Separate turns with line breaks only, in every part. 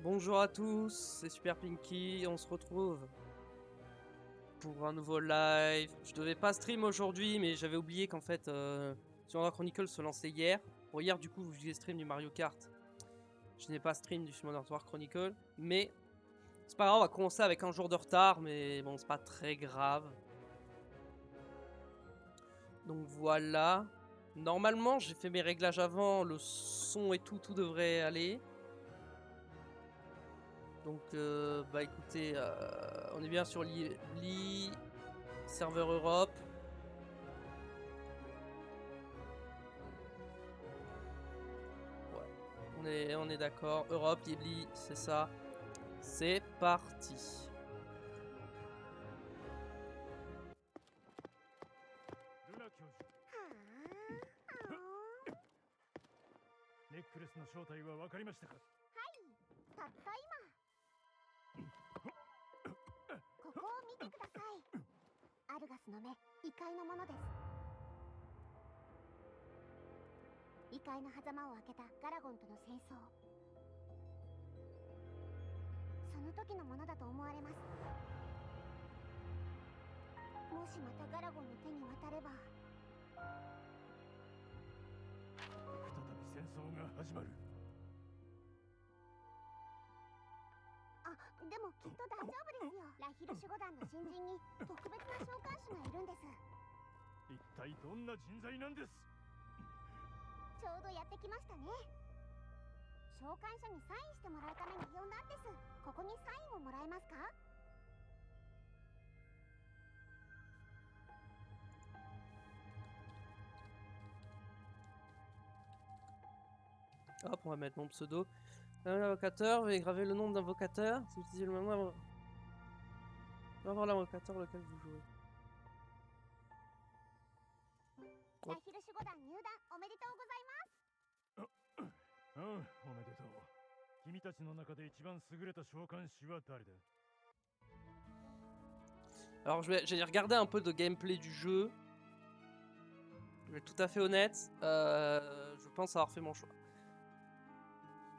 Bonjour à tous, c'est Super Pinky, on se retrouve pour un nouveau live. Je devais pas stream aujourd'hui, mais j'avais oublié qu'en fait Simulator Chronicle se lançait hier. Pour hier, du coup, je faisais stream du Mario Kart. Je n'ai pas stream du Simulator Chronicle, mais c'est pas grave, on va commencer avec un jour de retard, mais bon, c'est pas très grave. Donc voilà. Normalement, j'ai fait mes réglages avant, le son et tout devrait aller. Donc, bah écoutez, on est bien sur l'I serveur Europe. Ouais, on est d'accord. Europe, Libli, c'est ça. C'est parti. Hop, on va mettre mon pseudo. Un invocateur, veuillez graver le nom d'invocateur. Si vous utilisez le même nom, on va voir l'invocateur lequel vous jouez. Hop. Alors j'ai regardé un peu de gameplay du jeu. Je vais être tout à fait honnête. Je pense avoir fait mon choix.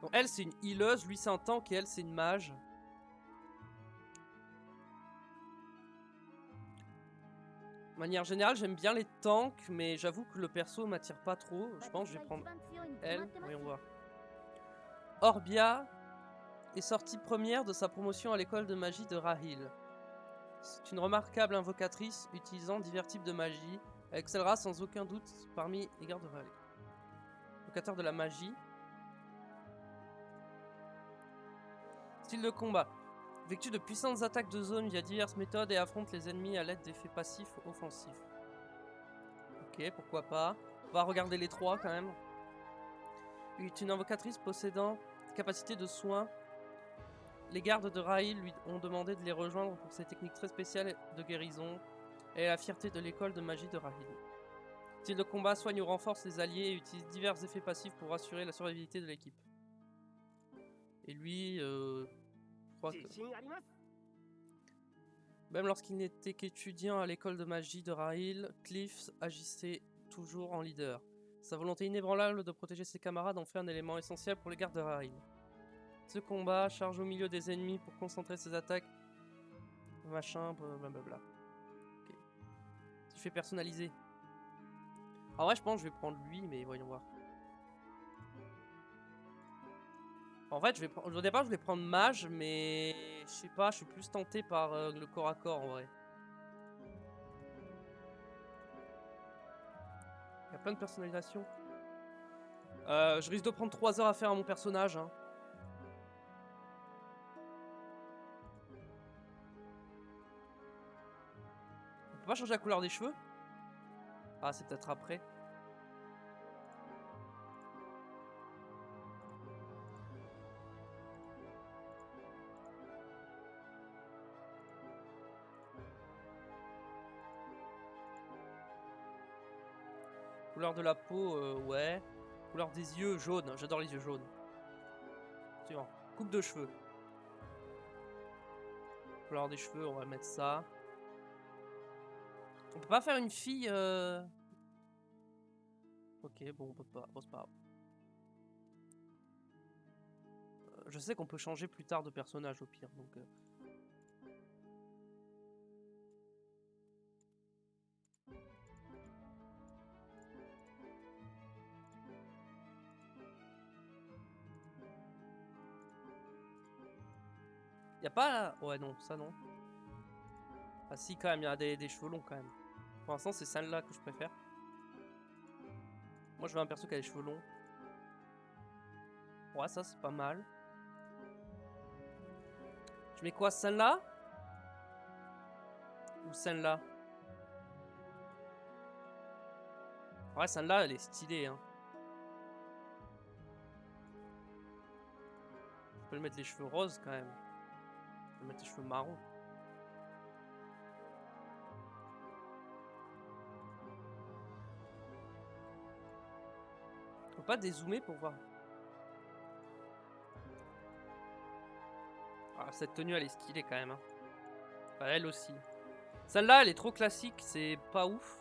Donc elle c'est une healeuse, lui c'est un tank et elle c'est une mage. De manière générale j'aime bien les tanks, mais j'avoue que le perso m'attire pas trop. Je pense que je vais prendre elle. Voyons voir. Orbia est sortie première de sa promotion à l'école de magie de Rahil. C'est une remarquable invocatrice utilisant divers types de magie. Elle excellera sans aucun doute parmi les gardes de Rahil. Invocateur de la magie. Style de combat. Effectue de puissantes attaques de zone via diverses méthodes et affronte les ennemis à l'aide d'effets passifs offensifs. Ok, pourquoi pas. On va regarder les trois quand même. Est une invocatrice possédant capacité de soin. Les gardes de Rahil lui ont demandé de les rejoindre pour ses techniques très spéciales de guérison. Elle est la fierté de l'école de magie de Rahil. Style de combat, soigne ou renforce les alliés et utilise divers effets passifs pour assurer la survivabilité de l'équipe. Et lui, je crois que... Même lorsqu'il n'était qu'étudiant à l'école de magie de Rahil, Cliff agissait toujours en leader. Sa volonté inébranlable de protéger ses camarades en fait un élément essentiel pour les gardes de Rahil. Ce combat charge au milieu des ennemis pour concentrer ses attaques. Machin, blablabla. Ok. Si je fais personnaliser. En vrai, je pense que je vais prendre lui, mais voyons voir. En fait, au départ, je voulais prendre mage, mais je sais pas, je suis plus tenté par le corps à corps en vrai. Il y a plein de personnalisations. Je risque de prendre 3 heures à faire à mon personnage. Hein. On peut pas changer la couleur des cheveux? Ah, c'est peut-être après. Couleur de la peau, ouais. Couleur des yeux, jaune. J'adore les yeux jaunes. Suivant. Coupe de cheveux. Couleur des cheveux, on va mettre ça. On peut pas faire une fille... Ok, bon, on peut pas. Bon, c'est pas grave. Je sais qu'on peut changer plus tard de personnage au pire, donc... Y'a pas... Ouais, non, ça non. Ah si, quand même, il y a des cheveux longs, quand même. Pour l'instant, c'est celle-là que je préfère. Moi, je veux un perso qui a les cheveux longs. Ouais, ça, c'est pas mal. Je mets quoi, celle-là? Ou celle-là? Ouais, celle-là, elle est stylée, hein. Je peux lui mettre les cheveux roses, quand même. Je peux mettre les cheveux marrons. On peut pas dézoomer pour voir. Ah, cette tenue, elle est stylée, quand même, hein. Enfin, elle aussi. Celle-là, elle est trop classique, c'est pas ouf.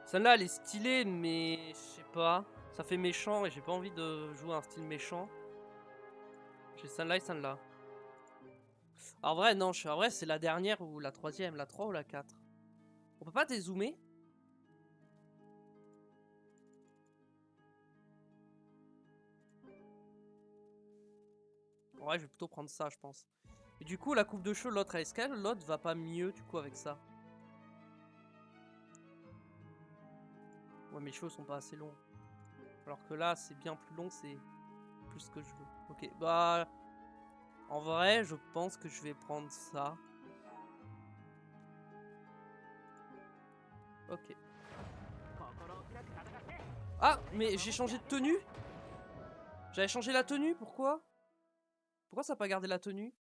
Celle-là, elle est stylée, mais je sais pas. Ça fait méchant et j'ai pas envie de jouer un style méchant. J'ai celle-là et celle-là. En vrai, non, en vrai, c'est la dernière ou la troisième, la 3 ou la 4. On peut pas dézoomer? Ouais, je vais plutôt prendre ça, je pense. Et du coup, la coupe de cheveux, l'autre, est-ce qu'elle, l'autre va pas mieux, du coup, avec ça? Ouais, mes cheveux sont pas assez longs. Alors que là, c'est bien plus long, c'est plus ce que je veux. Ok, bah... En vrai, je pense que je vais prendre ça. Ok. Ah, mais j'ai changé de tenue? J'avais changé la tenue, pourquoi? Pourquoi ça n'a pas gardé la tenue?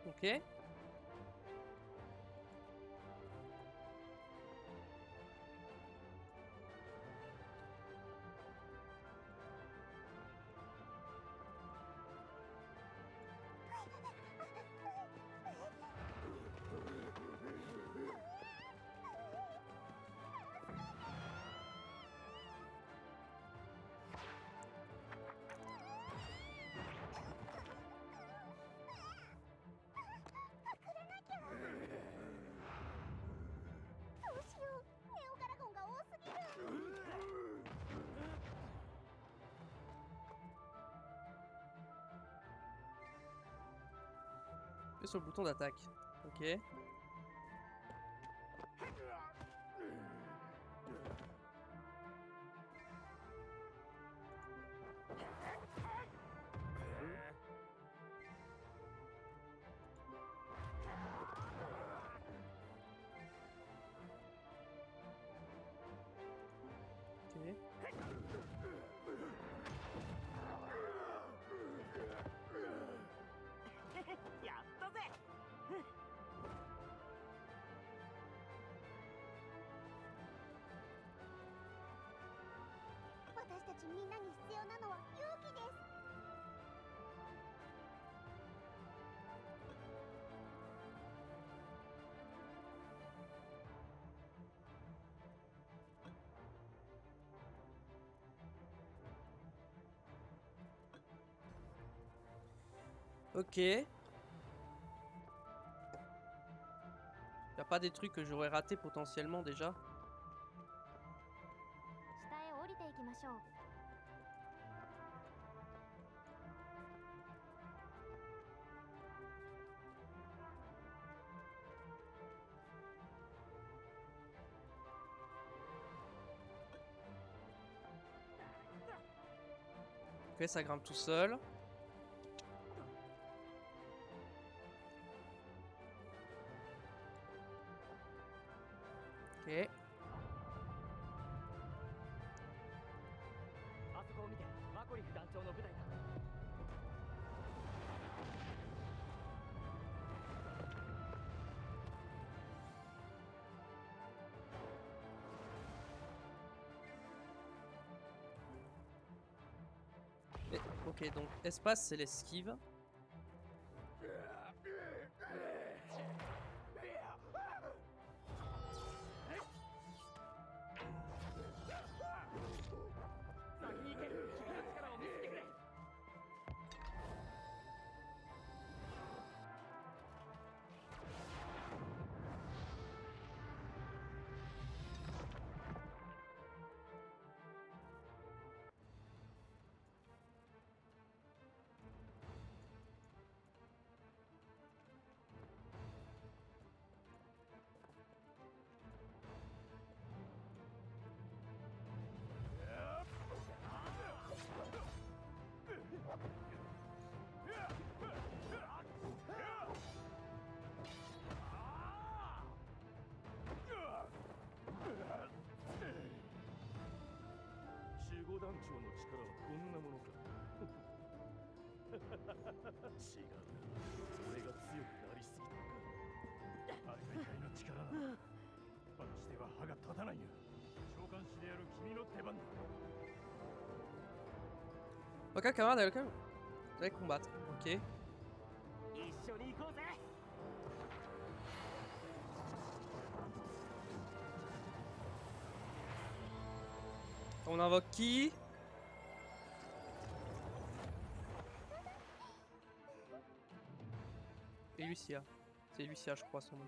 Ok. Appuie sur le bouton d'attaque. Ok. Ok.
みんなに必要なのは勇気です。
Ok. Y a pas des trucs que j'aurais raté potentiellement déjà?
下へ降りていきましょう。
Ok, ça grimpe tout seul. Ok.
あそこを見て、マコリフ団長の部隊だ。
Ok, donc espace c'est l'esquive. Aucun camarade avec lequel vous allez combattre. Ok. On invoque qui? Et Lucia. C'est Lucia, je crois, son nom.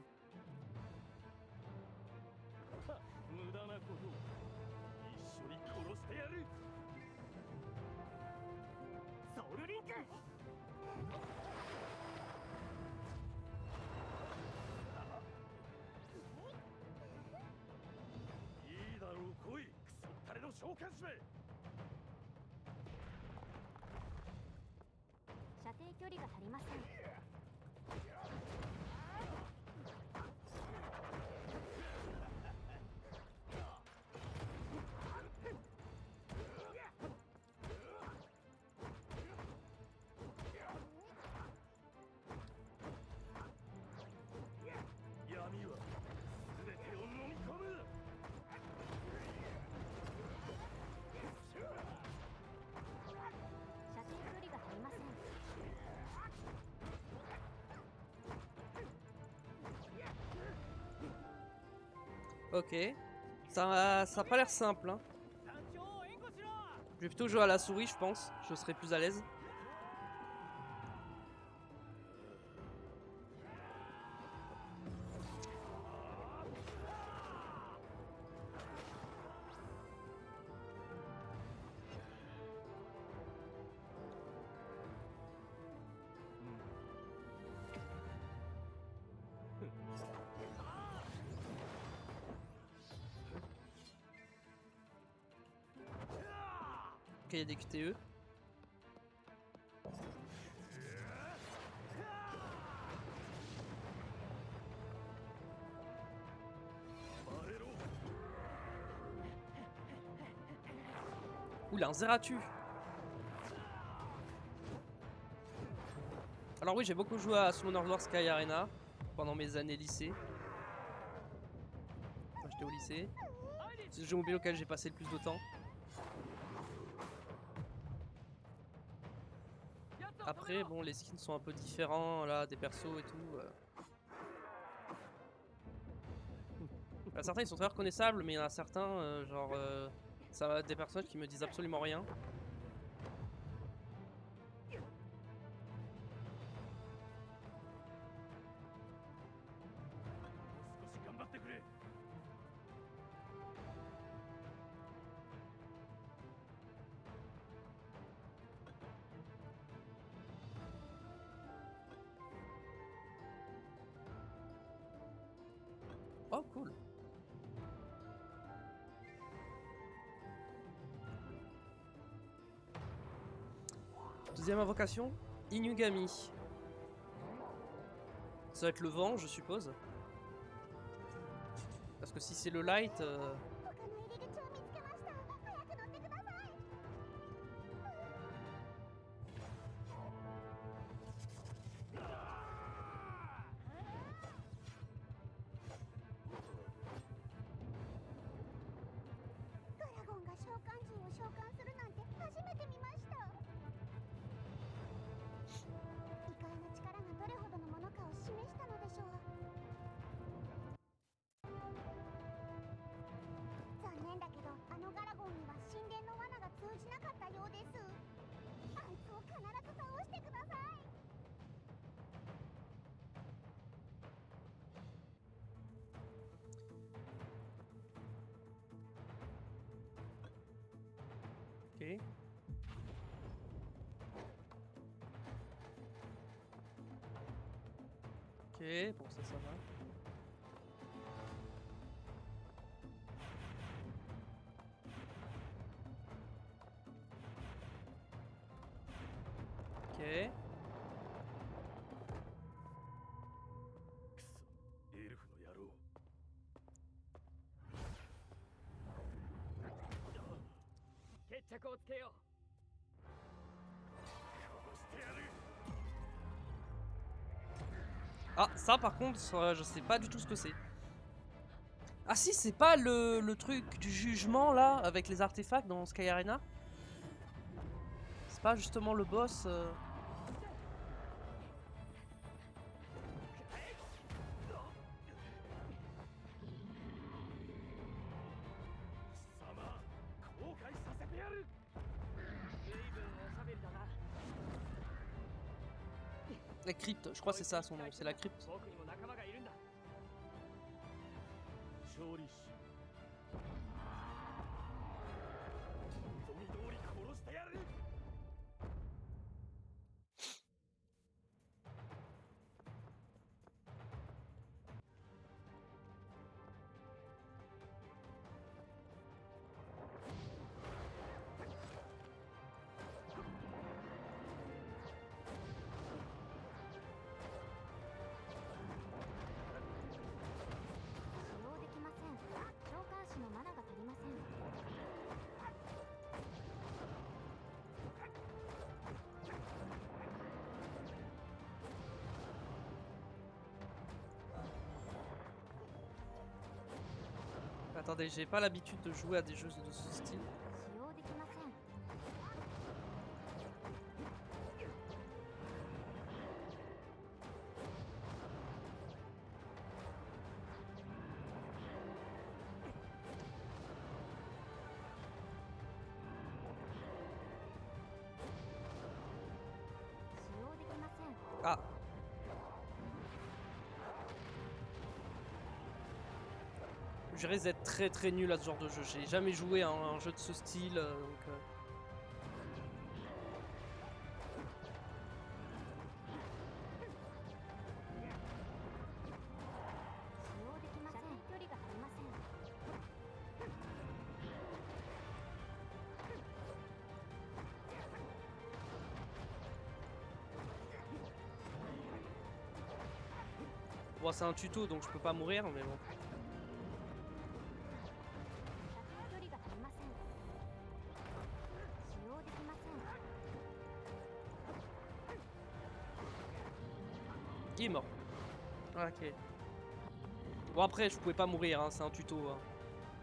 Ok. Ça a pas l'air simple, hein. Je vais plutôt jouer à la souris, je pense. Je serai plus à l'aise. Ok, il y a des QTE. Oula, un Zeratu. Alors oui, j'ai beaucoup joué à Summoner's War Sky Arena pendant mes années lycée. Quand j'étais au lycée. C'est le jeu mobile auquel j'ai passé le plus de temps. Après, bon, les skins sont un peu différents, là, des persos et tout. Certains, ils sont très reconnaissables, mais il y en a certains, genre, ça va être des personnages qui me disent absolument rien. Oh, cool. Deuxième invocation, Inugami. Ça va être le vent, je suppose. Parce que si c'est le light...
他の入り口を見つけました。早く乗ってください。ドラゴンが召喚獣を召喚するなんて初めて見ました。異界の力がどれほどのものかを示したのでしょう。残念だけど、あのガラゴンには神殿の罠が通じなかったようです。あいつを必ず倒してください。
Ok. Ok, bon ça va. Ok.
エルフの野郎。決着をつけよう。殺してやる。
Ah, ça par contre, je sais pas du tout ce que c'est. Ah si, c'est pas le truc du jugement là, avec les artefacts dans Sky Arena? C'est pas justement le boss La crypte, je crois que c'est ça son nom, c'est la crypte.
僕にも仲間がいるんだ。勝利し。望み通り殺してやる。
使用できません。召喚士のマナが足りません。
Attendez, j'ai pas l'habitude de jouer à des jeux de ce style.
使用できません。 使用できません。
Ah. Je risque d'être très nul à ce genre de jeu. J'ai jamais joué à un jeu de ce style, donc...
使用できません。距離が足りません。
Bon, c'est un tuto, donc je peux pas mourir, mais bon.
射程距離が足りません。使用できません。
Il est mort. Ah, ok. Bon, après, je pouvais pas mourir, hein, c'est un tuto. Hein.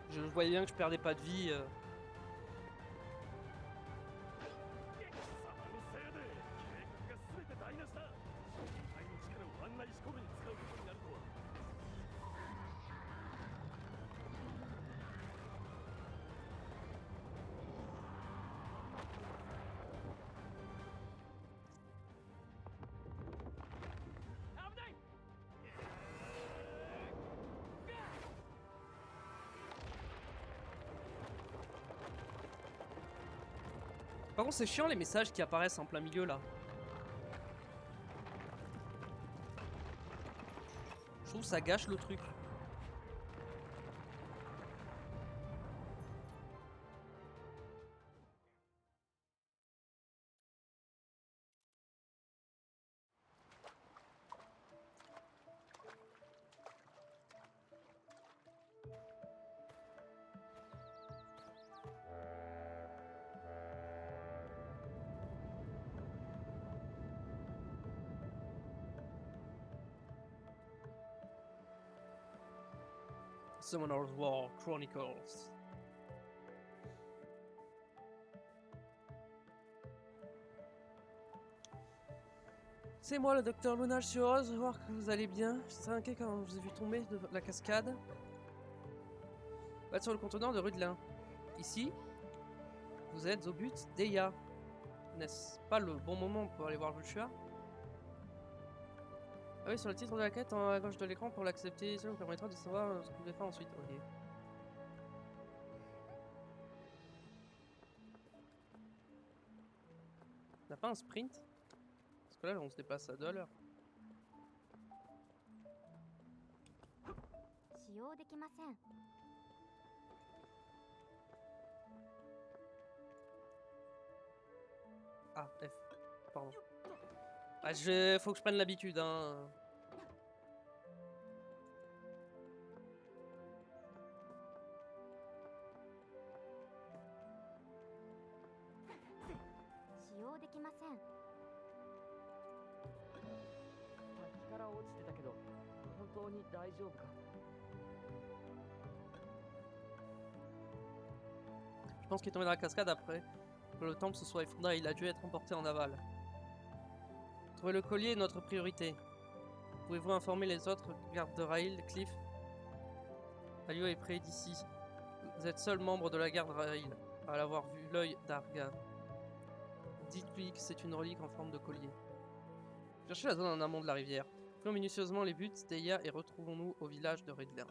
Je voyais bien que je perdais pas de vie.
貴様のせいで計画が
Par contre, c'est chiant les messages qui apparaissent en plein milieu là. Je trouve que ça gâche le truc. Summoner's War Chronicles. C'est moi le docteur Luna, je suis heureuse de voir que vous allez bien. J'étais inquiet quand je vous ai vu tomber de la cascade. Vous êtes sur le conteneur de Rudelin. Ici, vous êtes au but d'Eya. N'est-ce pas le bon moment pour aller voir Vulture? Ah oui, sur le titre de la quête en à gauche de l'écran pour l'accepter, ça vous permettra de savoir ce que vous devez faire ensuite. Ok. On n'a pas un sprint? Parce que là, on se déplace à 2 à l'heure.
使用できません。
Ah, F. Pardon. Ah, faut que je prenne l'habitude, hein. Je pense qu'il est tombé dans la cascade après que le temple se soit effondré. Il a dû être emporté en aval. Trouver le collier est notre priorité. Pouvez-vous informer les autres gardes de Rail, Cliff? Alio est près d'ici. Vous êtes seul membre de la garde Rail à l'avoir vu l'œil d'Arga. Dites-lui que c'est une relique en forme de collier. Cherchez la zone en amont de la rivière. Fouillons minutieusement les buts d'Eya et retrouvons-nous au village de Redlin.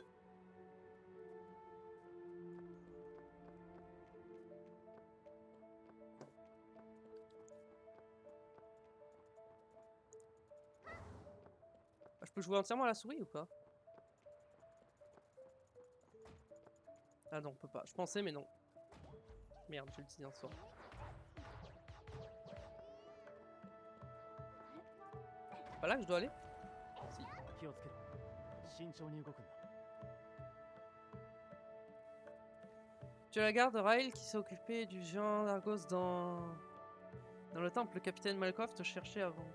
Je peux jouer entièrement à la souris ou pas? Ah non, on peut pas. Je pensais, mais non. Merde, j'ai utilisé un sort. C'est pas là que je dois aller? Si. Tu as la garde Rail qui s'est occupée du géant Argos dans le temple. Le capitaine Malkoff te cherchait avant.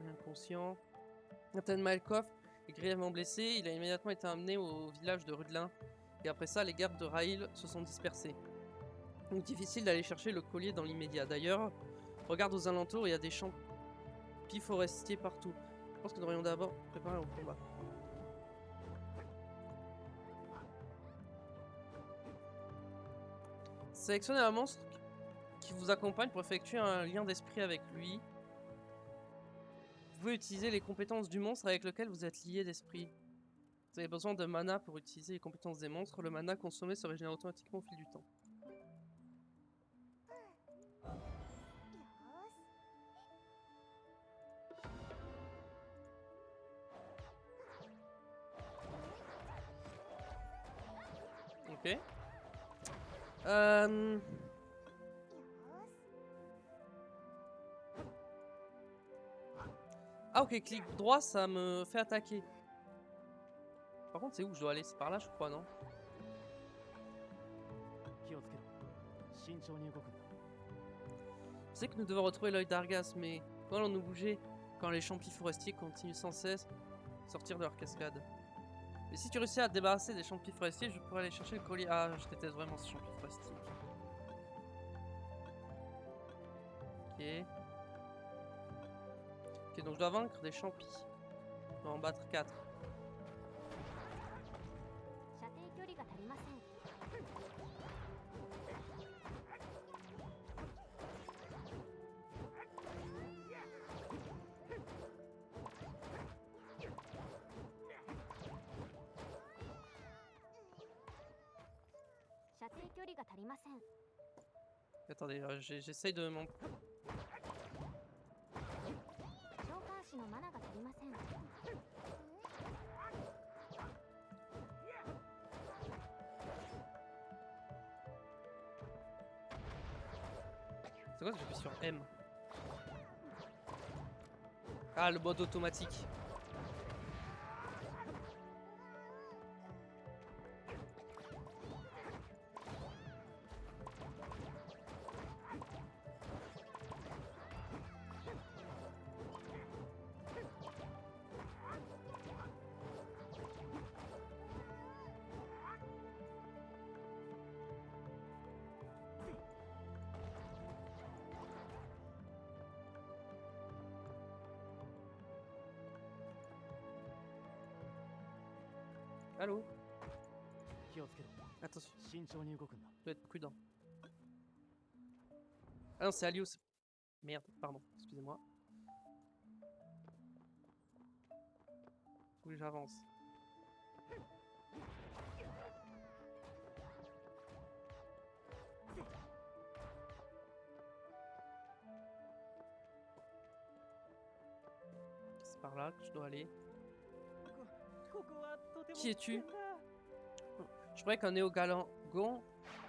Inconscient. Capitaine Malkoff est grièvement blessé. Il a immédiatement été amené au village de Rudelin. Et après ça, les gardes de Rail se sont dispersés. Donc difficile d'aller chercher le collier dans l'immédiat. D'ailleurs, regarde aux alentours, il y a des champs forestiers partout. Je pense que nous devrions d'abord préparer au combat. Sélectionnez un monstre qui vous accompagne pour effectuer un lien d'esprit avec lui. Vous pouvez utiliser les compétences du monstre avec lequel vous êtes lié d'esprit. Vous avez besoin de mana pour utiliser les compétences des monstres. Le mana consommé se régénère automatiquement au fil du temps. Ok. Ah ok, clic droit, ça me fait attaquer. Par contre, c'est où je dois aller? C'est par là, je crois, non? Je sais que nous devons retrouver l'œil d'Argas, mais comment allons-nous bouger quand les champis forestiers continuent sans cesse de sortir de leur cascade? Mais si tu réussis à te débarrasser des champis forestiers, je pourrais aller chercher le collier. Ah, je déteste vraiment ces champis forestiers. Ok. Ok, donc je dois vaincre des champis. Je dois en battre 4. Attendez, j'essaye de m'en...
召喚士のマナが足りません。
C'est quoi que j'appuie sur M? Ah, le mode automatique. Allô?
気をつけろ。
Attention,
慎重に動くんだ。
je dois être prudent. Ah non, c'est Alios. Merde, pardon, excusez-moi. Oui, j'avance. C'est par là que je dois aller. Qui es-tu? Je croyais qu'un néo-galant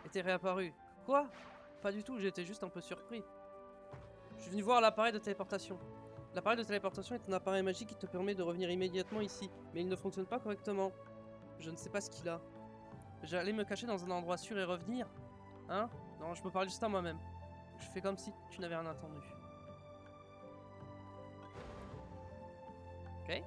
était réapparu. Quoi? Pas du tout, j'étais juste un peu surpris. Je suis venu voir l'appareil de téléportation. L'appareil de téléportation est un appareil magique qui te permet de revenir immédiatement ici, mais il ne fonctionne pas correctement. Je ne sais pas ce qu'il a. J'allais me cacher dans un endroit sûr et revenir? Hein? Non, je me parle juste à moi-même. Je fais comme si tu n'avais rien entendu. Ok.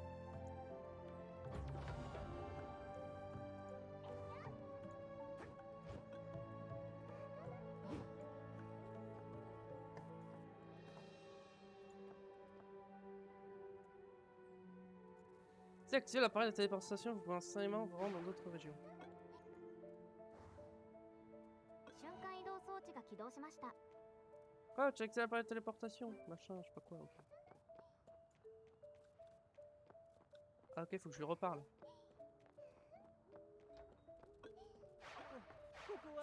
Si activer l'appareil de téléportation, vous pouvez instantanément vous rendre dans d'autres régions.
瞬間移動装置が起動しました。
Quoi? Tu as activé l'appareil de téléportation? Machin, je sais pas quoi, ok. Ah ok, faut que je lui reparle.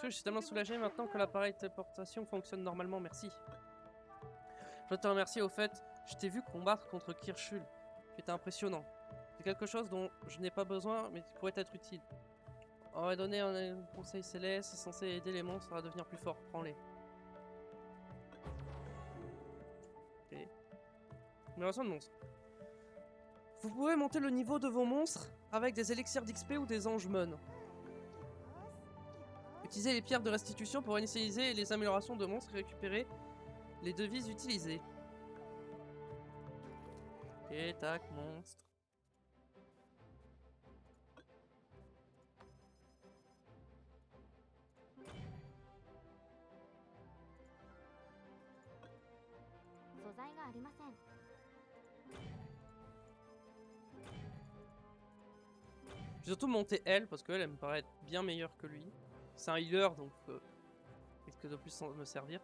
Je suis tellement soulagé maintenant que l'appareil de téléportation fonctionne normalement, merci. Je dois te remercier au fait, je t'ai vu combattre contre Kirschul. Tu étais impressionnant. C'est quelque chose dont je n'ai pas besoin, mais qui pourrait être utile. On va donner un conseil céleste, c'est censé aider les monstres à devenir plus forts. Prends-les. Ok. Amélioration de monstres. Vous pouvez monter le niveau de vos monstres avec des élixirs d'XP ou des angemons. Utilisez les pierres de restitution pour initialiser les améliorations de monstres et récupérer les devises utilisées. Ok, tac, monstre. J'ai surtout monté elle parce qu'elle me paraît être bien meilleure que lui. C'est un healer donc risque de plus me servir.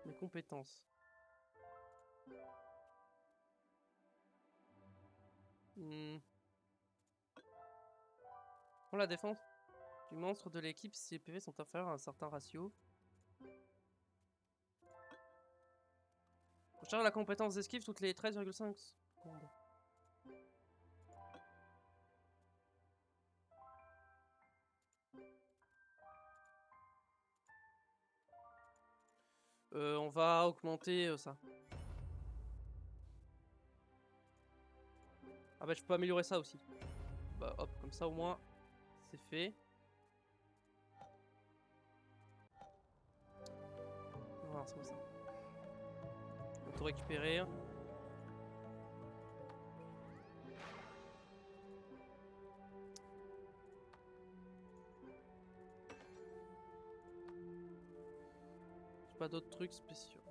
Mes compétences. Pour la défense du monstre de l'équipe, si les PV sont inférieurs à un certain ratio. Recharge la compétence d'esquive toutes les 13,5 secondes. On va augmenter ça. Ah bah je peux améliorer ça aussi. Bah hop, comme ça au moins c'est fait. On va voir, c'est comme ça. On va tout récupérer. J'ai pas d'autres trucs spéciaux.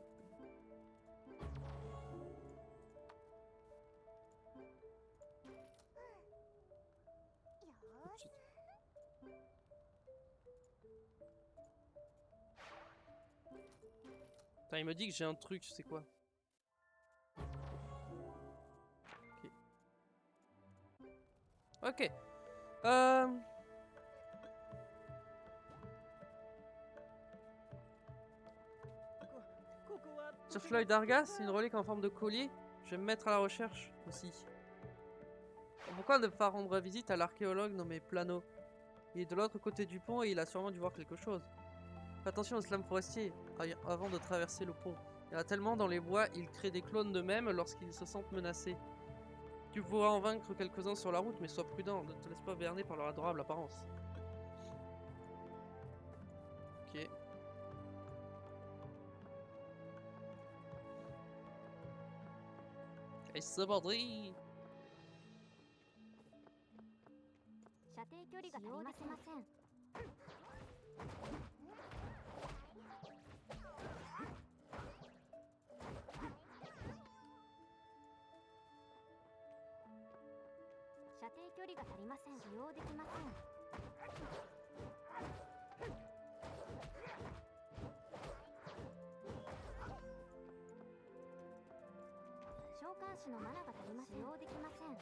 Putain, il me dit que j'ai un truc, c'est quoi? Ok. Cherche l'œil d'Argas, une relique en forme de collier. Je vais me mettre à la recherche aussi. Pourquoi ne pas rendre visite à l'archéologue nommé Plano? Il est de l'autre côté du pont et il a sûrement dû voir quelque chose. Fais attention aux slams forestiers avant de traverser le pont. Il y en a tellement dans les bois, ils créent des clones d'eux-mêmes lorsqu'ils se sentent menacés. Tu pourras en vaincre quelques-uns sur la route, mais sois prudent, ne te laisse pas berner par leur adorable apparence. Ok. Et c'est parti.
射程距離が足りません。射程距離が足りません。使用できません。召喚士のマナが足りません。使用できません。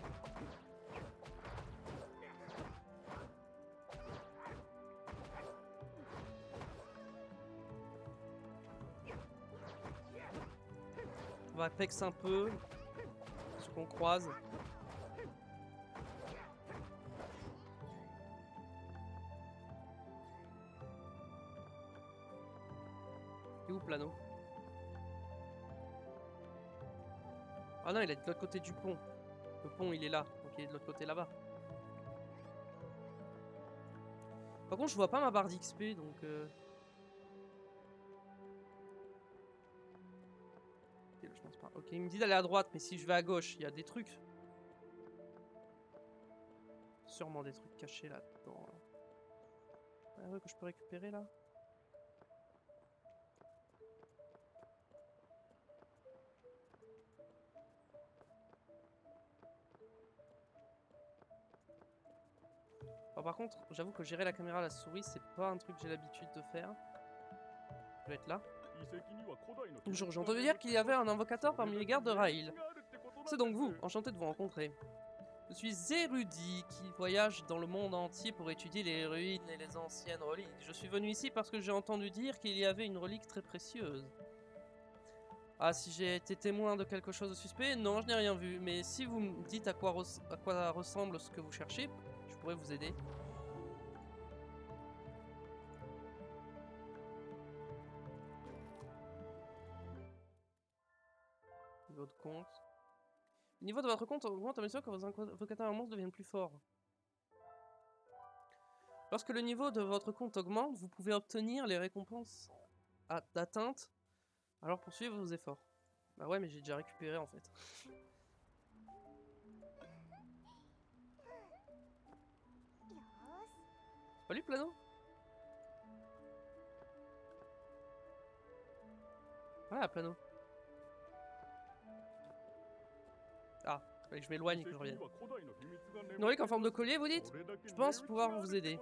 On va pex un peu. Ce qu'on croise. Et où Plano? Ah non, il est de l'autre côté du pont. Le pont, il est là. Donc il est de l'autre côté là-bas. Par contre, je vois pas ma barre d'XP, donc... Ok, je pense pas. Ok, il me dit d'aller à droite, mais si je vais à gauche, il y a des trucs. Sûrement des trucs cachés là-dedans. Ah ouais, que je peux récupérer là. Alors, par contre, j'avoue que gérer la caméra à la souris, c'est pas un truc que j'ai l'habitude de faire. Je vais être là. Un jour, j'ai entendu dire qu'il y avait un invocateur parmi les gardes de Raïl. C'est donc vous, enchanté de vous rencontrer. Je suis érudit qui voyage dans le monde entier pour étudier les ruines et les anciennes reliques. Je suis venu ici parce que j'ai entendu dire qu'il y avait une relique très précieuse. Ah, si j'ai été témoin de quelque chose de suspect? Non, je n'ai rien vu. Mais si vous me dites à quoi ressemble ce que vous cherchez, je pourrais vous aider. Niveau de compte. Le niveau de votre compte augmente à mesure que vos invocateurs monstres deviennent plus forts. Lorsque le niveau de votre compte augmente, vous pouvez obtenir les récompenses d'atteinte. Alors poursuivez vos efforts. Bah ouais, mais j'ai déjà récupéré en fait. C'est pas lui, Plano? Voilà, Plano. Ah, fallait que je m'éloigne et que je revienne. Une relique en forme de collier, vous dites? Je pense pouvoir vous aider.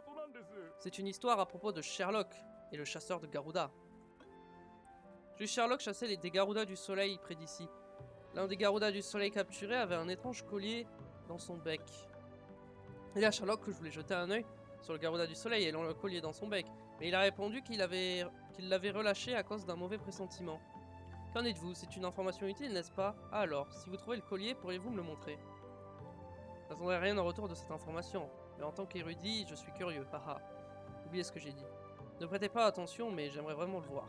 C'est une histoire à propos de Sherlock et le chasseur de Garuda. Sherlock chassait des Garudas du soleil près d'ici. L'un des Garudas du soleil capturés avait un étrange collier dans son bec. Et à Sherlock que je voulais jeter un œil sur le Garuda du soleil et le collier dans son bec. Mais il a répondu qu'il l'avait relâché à cause d'un mauvais pressentiment. Qu'en dites-vous? C'est une information utile, n'est-ce pas? Ah alors, si vous trouvez le collier, pourriez-vous me le montrer? Je n'attendrai rien en retour de cette information. Mais en tant qu'érudit, je suis curieux. Haha. Oubliez ce que j'ai dit. Ne prêtez pas attention, mais j'aimerais vraiment le voir.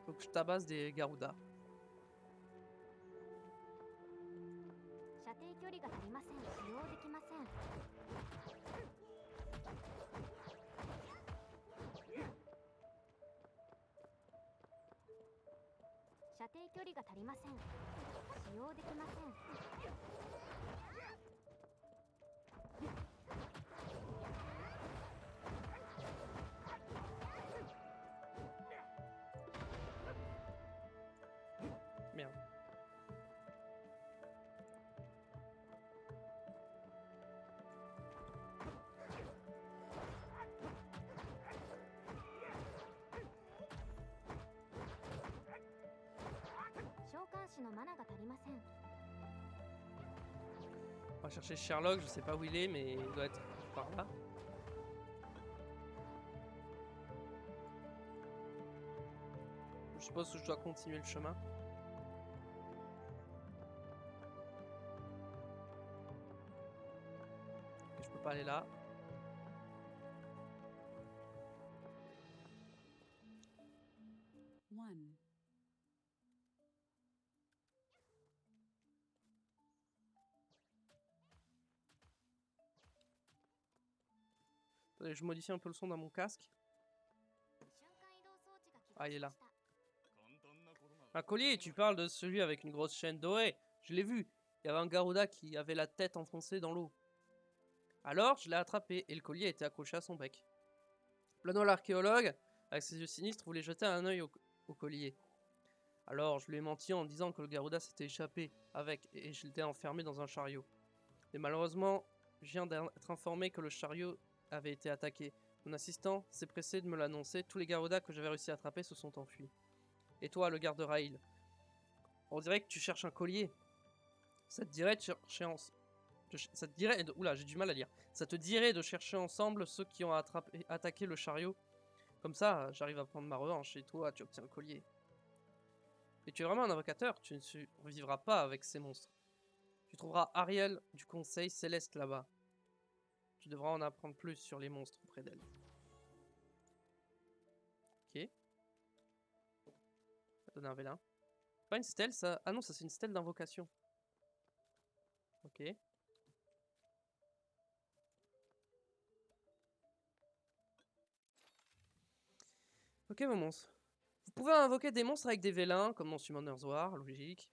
Faut que je tabasse des Garudas.
射程距離が足りません。使用できません。射程距離が足りません。使用できません。
Merde. On va chercher Sherlock, je sais pas où il est, mais il doit être par là. Je suppose que je dois continuer le chemin. Ok, je peux pas aller là.
One.
Attendez, je modifie un peu le son dans mon casque. Ah, il est là. Un collier, tu parles de celui avec une grosse chaîne dorée. Je l'ai vu. Il y avait un Garuda qui avait la tête enfoncée dans l'eau. Alors, je l'ai attrapé et le collier était accroché à son bec. Plano l'archéologue, avec ses yeux sinistres, voulait jeter un œil au collier. Alors, je lui ai menti en disant que le Garuda s'était échappé avec et je l'étais enfermé dans un chariot. Mais malheureusement, je viens d'être informé que le chariot avait été attaqué. Mon assistant s'est pressé de me l'annoncer. Tous les Garudas que j'avais réussi à attraper se sont enfuis. Et toi, le garde Raïl, on dirait que tu cherches un collier. Ça te dirait de chercher ça te dirait... Oula, j'ai du mal à lire. Ça te dirait de chercher ensemble ceux qui ont attaqué le chariot. Comme ça, j'arrive à prendre ma revanche et toi, tu obtiens le collier. Et tu es vraiment un invocateur, tu ne survivras pas avec ces monstres. Tu trouveras Ariel du Conseil Céleste là-bas. Tu devras en apprendre plus sur les monstres auprès d'elle. Ok. Ça donne un vélin. Pas une stèle ça? Ah non, ça c'est une stèle d'invocation. Ok. Ok mon monstre. Vous pouvez invoquer des monstres avec des vélins, comme dans Summoner's War, logique.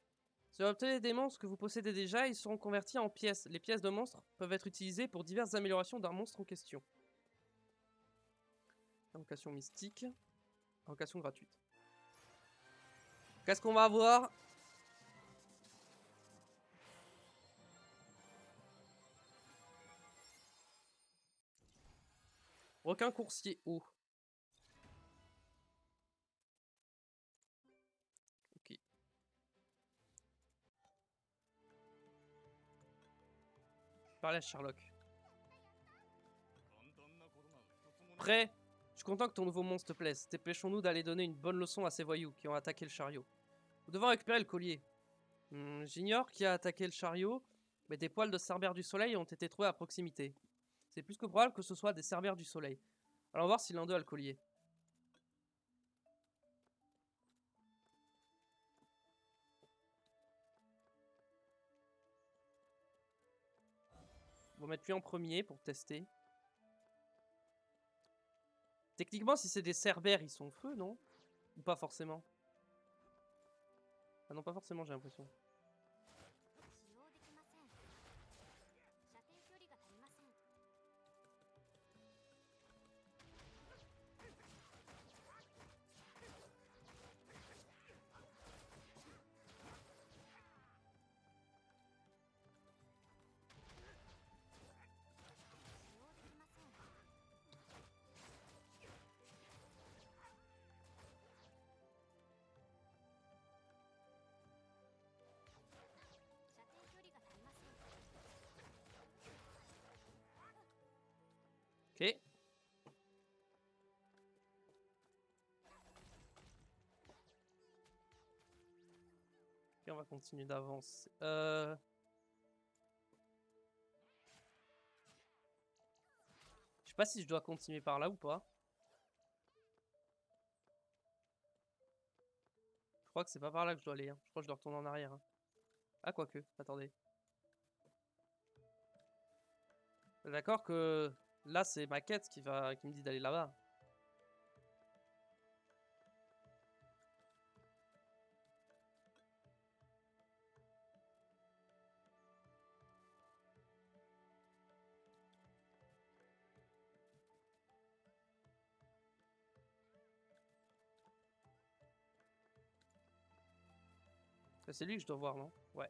Si vous obtenez des monstres que vous possédez déjà, ils seront convertis en pièces. Les pièces de monstres peuvent être utilisées pour diverses améliorations d'un monstre en question. Invocation mystique. Invocation gratuite. Qu'est-ce qu'on va avoir? Requin coursier haut. Ok. Parlez à Sherlock. Prêt? Je suis content que ton nouveau monstre te plaise. Dépêchons-nous d'aller donner une bonne leçon à ces voyous qui ont attaqué le chariot. Nous devons récupérer le collier. J'ignore qui a attaqué le chariot, mais des poils de cerbère du soleil ont été trouvés à proximité. C'est plus que probable que ce soit des cerbères du soleil. Allons voir si l'un d'eux a le collier. On va mettre lui en premier pour tester. Techniquement, si c'est des cerbères, ils sont au feu, non? Ou pas forcément? Ah non, pas forcément, j'ai l'impression. Ok. Ok, on va continuer d'avancer. Je sais pas si je dois continuer par là ou pas. Je crois que c'est pas par là que je dois aller. Hein. Je crois que je dois retourner en arrière. Hein. Ah, quoique. Attendez. D'accord que là, c'est ma quête qui me dit d'aller là-bas. C'est lui que je dois voir, non? Ouais.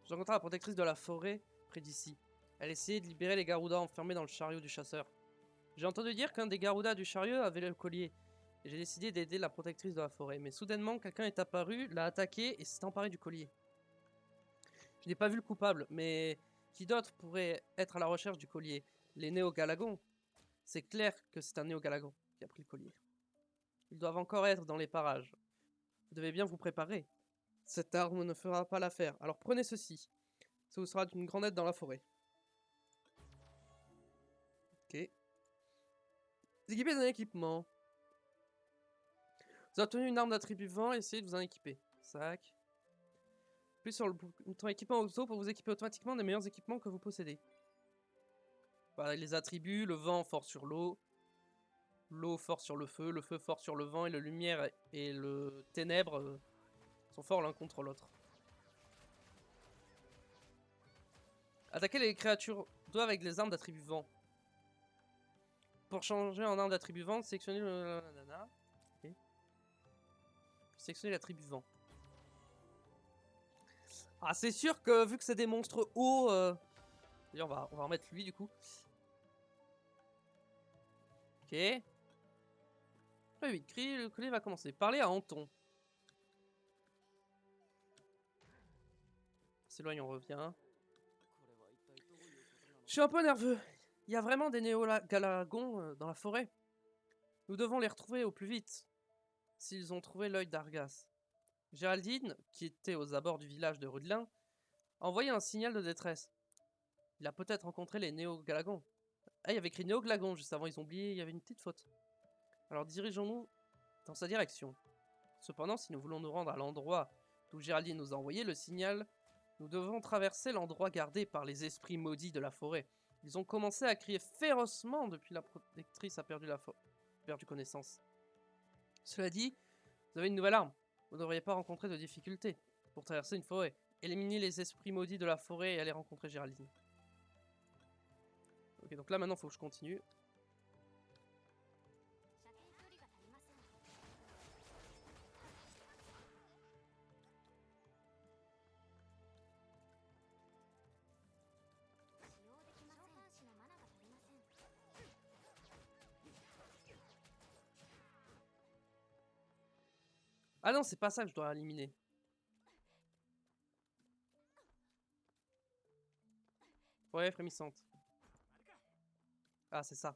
Je rencontre la protectrice de la forêt près d'ici. Elle essayait de libérer les Garudas enfermés dans le chariot du chasseur. J'ai entendu dire qu'un des Garudas du chariot avait le collier. Et j'ai décidé d'aider la protectrice de la forêt. Mais soudainement, quelqu'un est apparu, l'a attaqué et s'est emparé du collier. Je n'ai pas vu le coupable, mais qui d'autre pourrait être à la recherche du collier? Les Néo-Galagons. C'est clair que c'est un Néo-Galagon qui a pris le collier. Ils doivent encore être dans les parages. Vous devez bien vous préparer. Cette arme ne fera pas l'affaire. Alors prenez ceci. Ça vous sera d'une grande aide dans la forêt. Ok. Équipez d'un équipement. Vous avez obtenu une arme d'attribut vent, essayez de vous en équiper. Sac. Puis sur le bouton équipement auto pour vous équiper automatiquement des meilleurs équipements que vous possédez. Voilà, les attributs, le vent fort sur l'eau, l'eau fort sur le feu fort sur le vent, et la lumière et le ténèbre sont forts l'un contre l'autre. Attaquer les créatures d'eau avec les armes d'attribut vent. Pour changer en arme d'attribut vent, sélectionnez le... Okay. Sélectionnez l'attribut vent. Ah, c'est sûr que vu que c'est des monstres hauts... D'ailleurs, on va remettre lui du coup. Ok. Très vite, le collier va commencer. Parlez à Anton. S'éloigne, on revient. Je suis un peu nerveux. Il y a vraiment des néo-galagons dans la forêt. Nous devons les retrouver au plus vite. S'ils ont trouvé l'œil d'Argas. Géraldine, qui était aux abords du village de Rudelin, a envoyé un signal de détresse. Il a peut-être rencontré les néo-galagons. Ah, il y avait écrit néo-galagons juste avant, ils ont oublié, il y avait une petite faute. Alors dirigeons-nous dans sa direction. Cependant, si nous voulons nous rendre à l'endroit d'où Géraldine nous a envoyé le signal, nous devons traverser l'endroit gardé par les esprits maudits de la forêt. Ils ont commencé à crier férocement depuis la protectrice a perdu connaissance. Cela dit, vous avez une nouvelle arme. Vous ne devriez pas rencontrer de difficultés pour traverser une forêt. Éliminez les esprits maudits de la forêt et allez rencontrer Géraldine. Ok, donc là maintenant il faut que je continue. Ah non, c'est pas ça que je dois éliminer. Ouais, frémissante. Ah, c'est ça.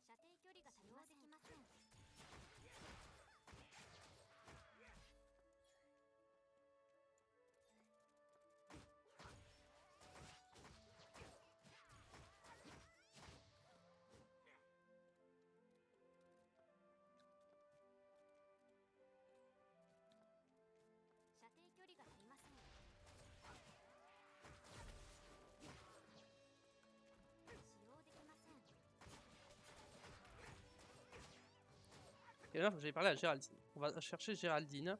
Et là, j'ai parlé à Géraldine. On va chercher Géraldine.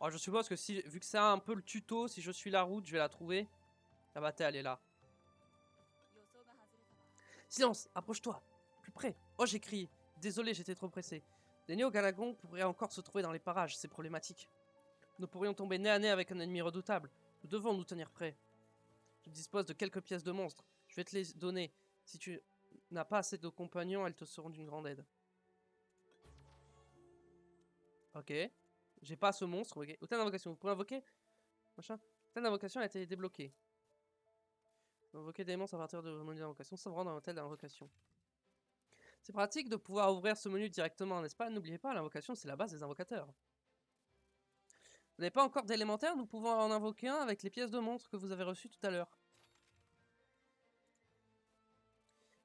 Oh, je suppose que si, vu que c'est un peu le tuto, si je suis la route, je vais la trouver. La bataille, elle est là. Silence, approche-toi. Plus près. Oh, j'ai crié. Désolé, j'étais trop pressé. Les néo-galagons pourraient encore se trouver dans les parages, c'est problématique. Nous pourrions tomber nez à nez avec un ennemi redoutable. Nous devons nous tenir prêts. Je dispose de quelques pièces de monstres. Je vais te les donner. Si tu n'as pas assez de compagnons, elles te seront d'une grande aide. Ok. J'ai pas ce monstre. Okay. Hôtel d'invocation. Vous pouvez invoquer. Machin. Hôtel d'invocation a été débloqué. Invoquer des monstres à partir de menu d'invocation sans vous rendre dans l'hôtel d'invocation. C'est pratique de pouvoir ouvrir ce menu directement, n'est-ce pas? N'oubliez pas, l'invocation c'est la base des invocateurs. Vous n'avez pas encore d'élémentaire? Nous pouvons en invoquer un avec les pièces de monstres que vous avez reçues tout à l'heure.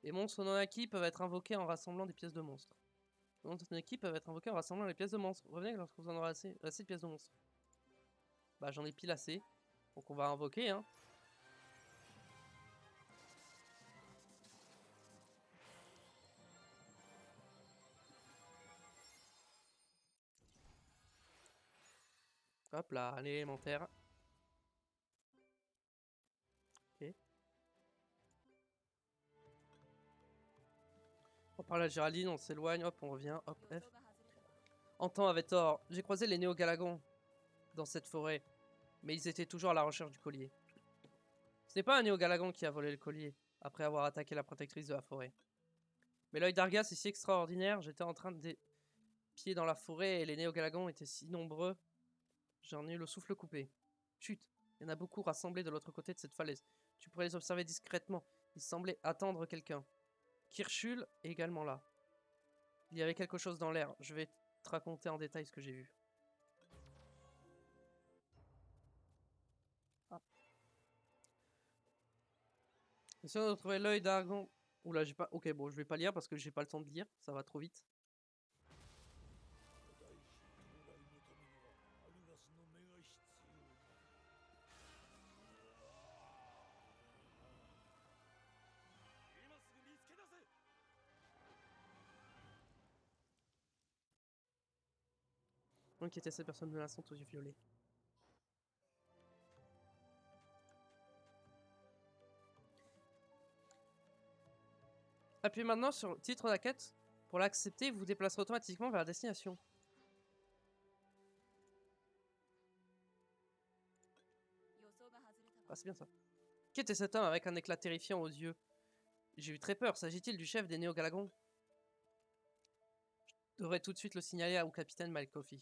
Les monstres non acquis peuvent être invoqués en rassemblant des pièces de monstres. Les monstres non acquis peuvent être invoqués en rassemblant les pièces de monstres. Revenez lorsque vous en aurez assez de pièces de monstres. Bah j'en ai pile assez. Donc on va invoquer hein. Hop là, l'élémentaire. Ok. On parle à Géraldine, on s'éloigne, hop, on revient, hop, F. Anton avait tort, j'ai croisé les néo-galagons dans cette forêt, mais ils étaient toujours à la recherche du collier. Ce n'est pas un néo-galagon qui a volé le collier, après avoir attaqué la protectrice de la forêt. Mais l'œil d'Argas est si extraordinaire, j'étais en train de pied dans la forêt et les néo-galagons étaient si nombreux, j'en ai eu le souffle coupé. Chut, il y en a beaucoup rassemblés de l'autre côté de cette falaise. Tu pourrais les observer discrètement, ils semblaient attendre quelqu'un. Kirchul est également là. Il y avait quelque chose dans l'air, je vais te raconter en détail ce que j'ai vu. Ah. Essayons de retrouver l'œil d'Argon. Oula, j'ai pas. Ok, bon, je vais pas lire parce que j'ai pas le temps de lire, ça va trop vite.
今すぐ見つけ出せ。
Inquiéter cette personne menaçante aux yeux violets. Appuyez maintenant sur le titre de la quête. Pour l'accepter, vous vous déplacerez automatiquement vers la destination. Ah, c'est bien ça. Qui était cet homme avec un éclat terrifiant aux yeux? J'ai eu très peur. S'agit-il du chef des Néo-Galagons? Je devrais tout de suite le signaler au capitaine Mike Coffey.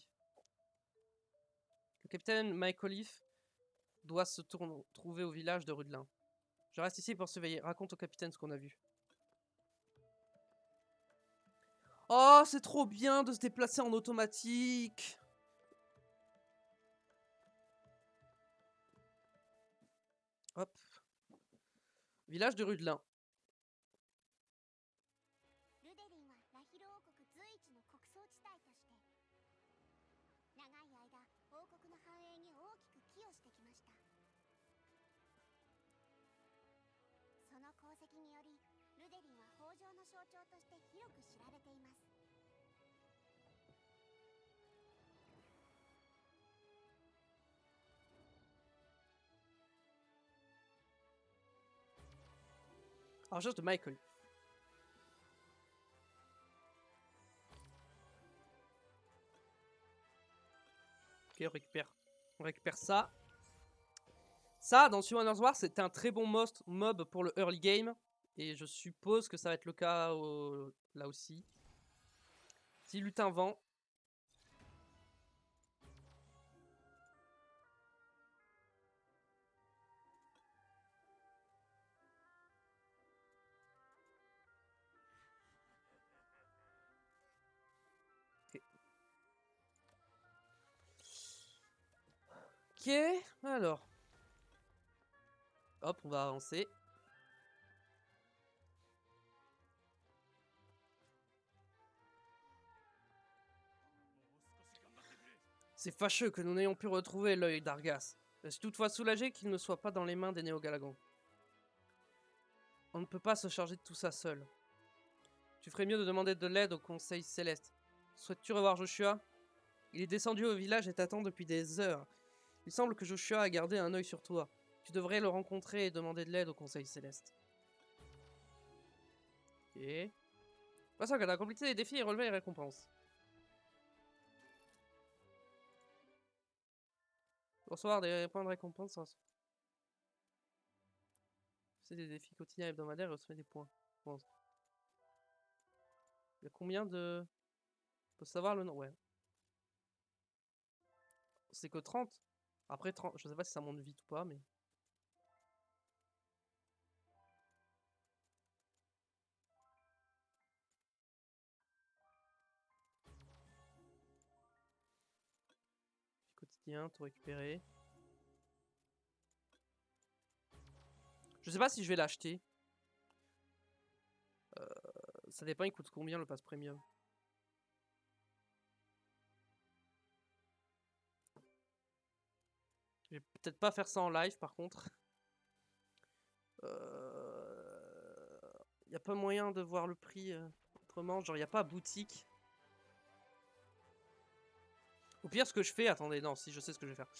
Le capitaine Mike Olive doit se trouver au village de Rudelin. Je reste ici pour surveiller. Raconte au capitaine ce qu'on a vu. Oh, c'est trop bien de se déplacer en automatique. Hop. Village de Rudelin.
ルデリンはラヒル王国随一の穀倉地帯として長い間王国の繁栄に大きく寄与してきました。その功績によりルデリンは豊穣の象徴として広く知られています。
Recherche de Michael. Ok, on récupère ça. Ça, dans Summoner's War, c'était un très bon mob pour le early game. Et je suppose que ça va être le cas là aussi. Si lutin vent. Ok, alors. Hop, on va avancer. C'est fâcheux que nous n'ayons pu retrouver l'œil d'Argas. Je suis toutefois soulagé qu'il ne soit pas dans les mains des Néo-Galagons. On ne peut pas se charger de tout ça seul. Tu ferais mieux de demander de l'aide au Conseil Céleste. Souhaites-tu revoir Joshua? Il est descendu au village et t'attend depuis des heures. Il semble que Joshua a gardé un œil sur toi. Tu devrais le rencontrer et demander de l'aide au Conseil Céleste. Ok. Passons que t'as complété les défis et relevé les récompenses. Recevoir des points de récompense. C'est des défis quotidiens hebdomadaires et recevoir des points. Bon. Il y a combien de... On peut savoir le nom? Ouais. C'est que 30. Après 30, je sais pas si ça monte vite ou pas, mais... Quotidien, tout récupérer. Je sais pas si je vais l'acheter. Ça dépend, il coûte combien le pass premium. Je vais peut-être pas faire ça en live par contre. Y a pas moyen de voir le prix autrement, genre y a pas boutique. Au pire, ce que je fais, attendez, non, si je sais ce que je vais faire.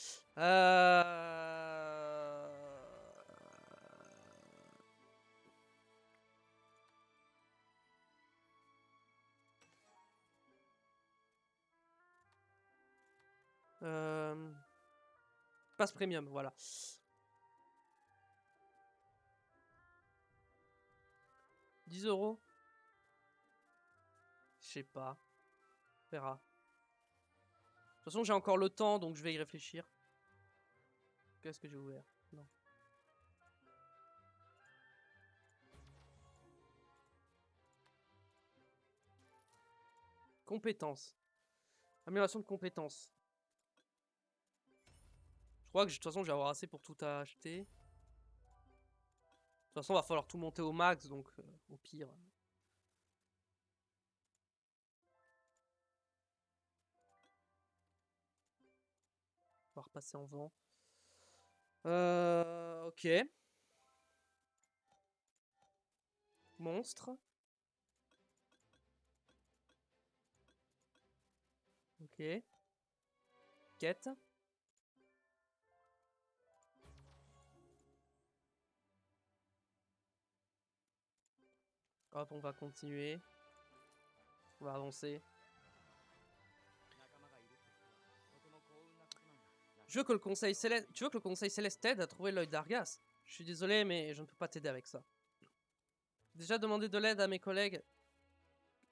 Pass premium, voilà. €10. Je sais pas. On verra. De toute façon, j'ai encore le temps, donc je vais y réfléchir. Qu'est-ce que j'ai ouvert? Non. Compétences. Amélioration de compétences. Je crois que de toute façon, je vais avoir assez pour tout acheter. De toute façon, il va falloir tout monter au max, donc au pire. On va repasser en vent. Ok. Monstre. Ok. Quête. Hop, on va continuer. On va avancer. Tu veux que le Conseil Céleste t'aide à trouver l'œil d'Argas? Je suis désolé, mais je ne peux pas t'aider avec ça. J'ai déjà demandé de l'aide à mes collègues.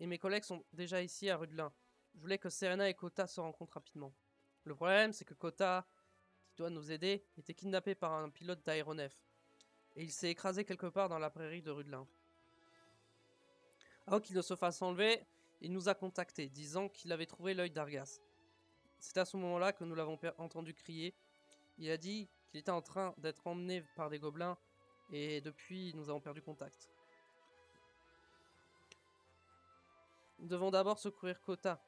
Et mes collègues sont déjà ici à Rudelin. Je voulais que Serena et Kota se rencontrent rapidement. Le problème, c'est que Kota, qui doit nous aider, était kidnappé par un pilote d'aéronef. Et il s'est écrasé quelque part dans la prairie de Rudelin. Avant qu'il ne se fasse enlever, il nous a contactés, disant qu'il avait trouvé l'œil d'Argas. C'est à ce moment-là que nous l'avons entendu crier. Il a dit qu'il était en train d'être emmené par des gobelins, et depuis, nous avons perdu contact. Nous devons d'abord secourir Kota.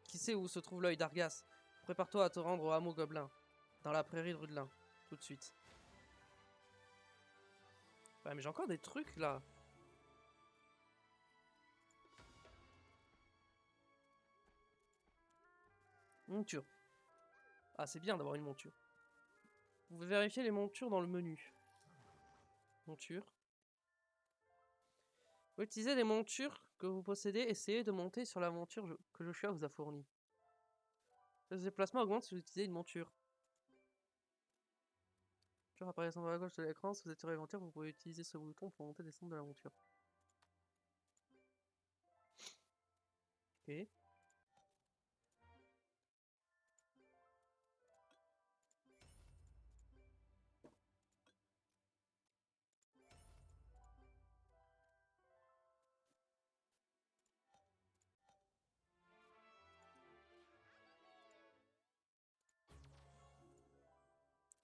Qui sait où se trouve l'œil d'Argas? Prépare-toi à te rendre au hameau gobelin, dans la prairie de Rudelin, tout de suite. Ouais, mais j'ai encore des trucs là. Monture. Ah, c'est bien d'avoir une monture. Vous pouvez vérifier les montures dans le menu. Monture. Vous utilisez les montures que vous possédez, essayez de monter sur la monture que Joshua vous a fournie. Le déplacement augmente si vous utilisez une monture. Toujours apparaissant à la gauche de l'écran, si vous êtes sur l'inventaire, vous pouvez utiliser ce bouton pour monter et descendre de la monture. Ok.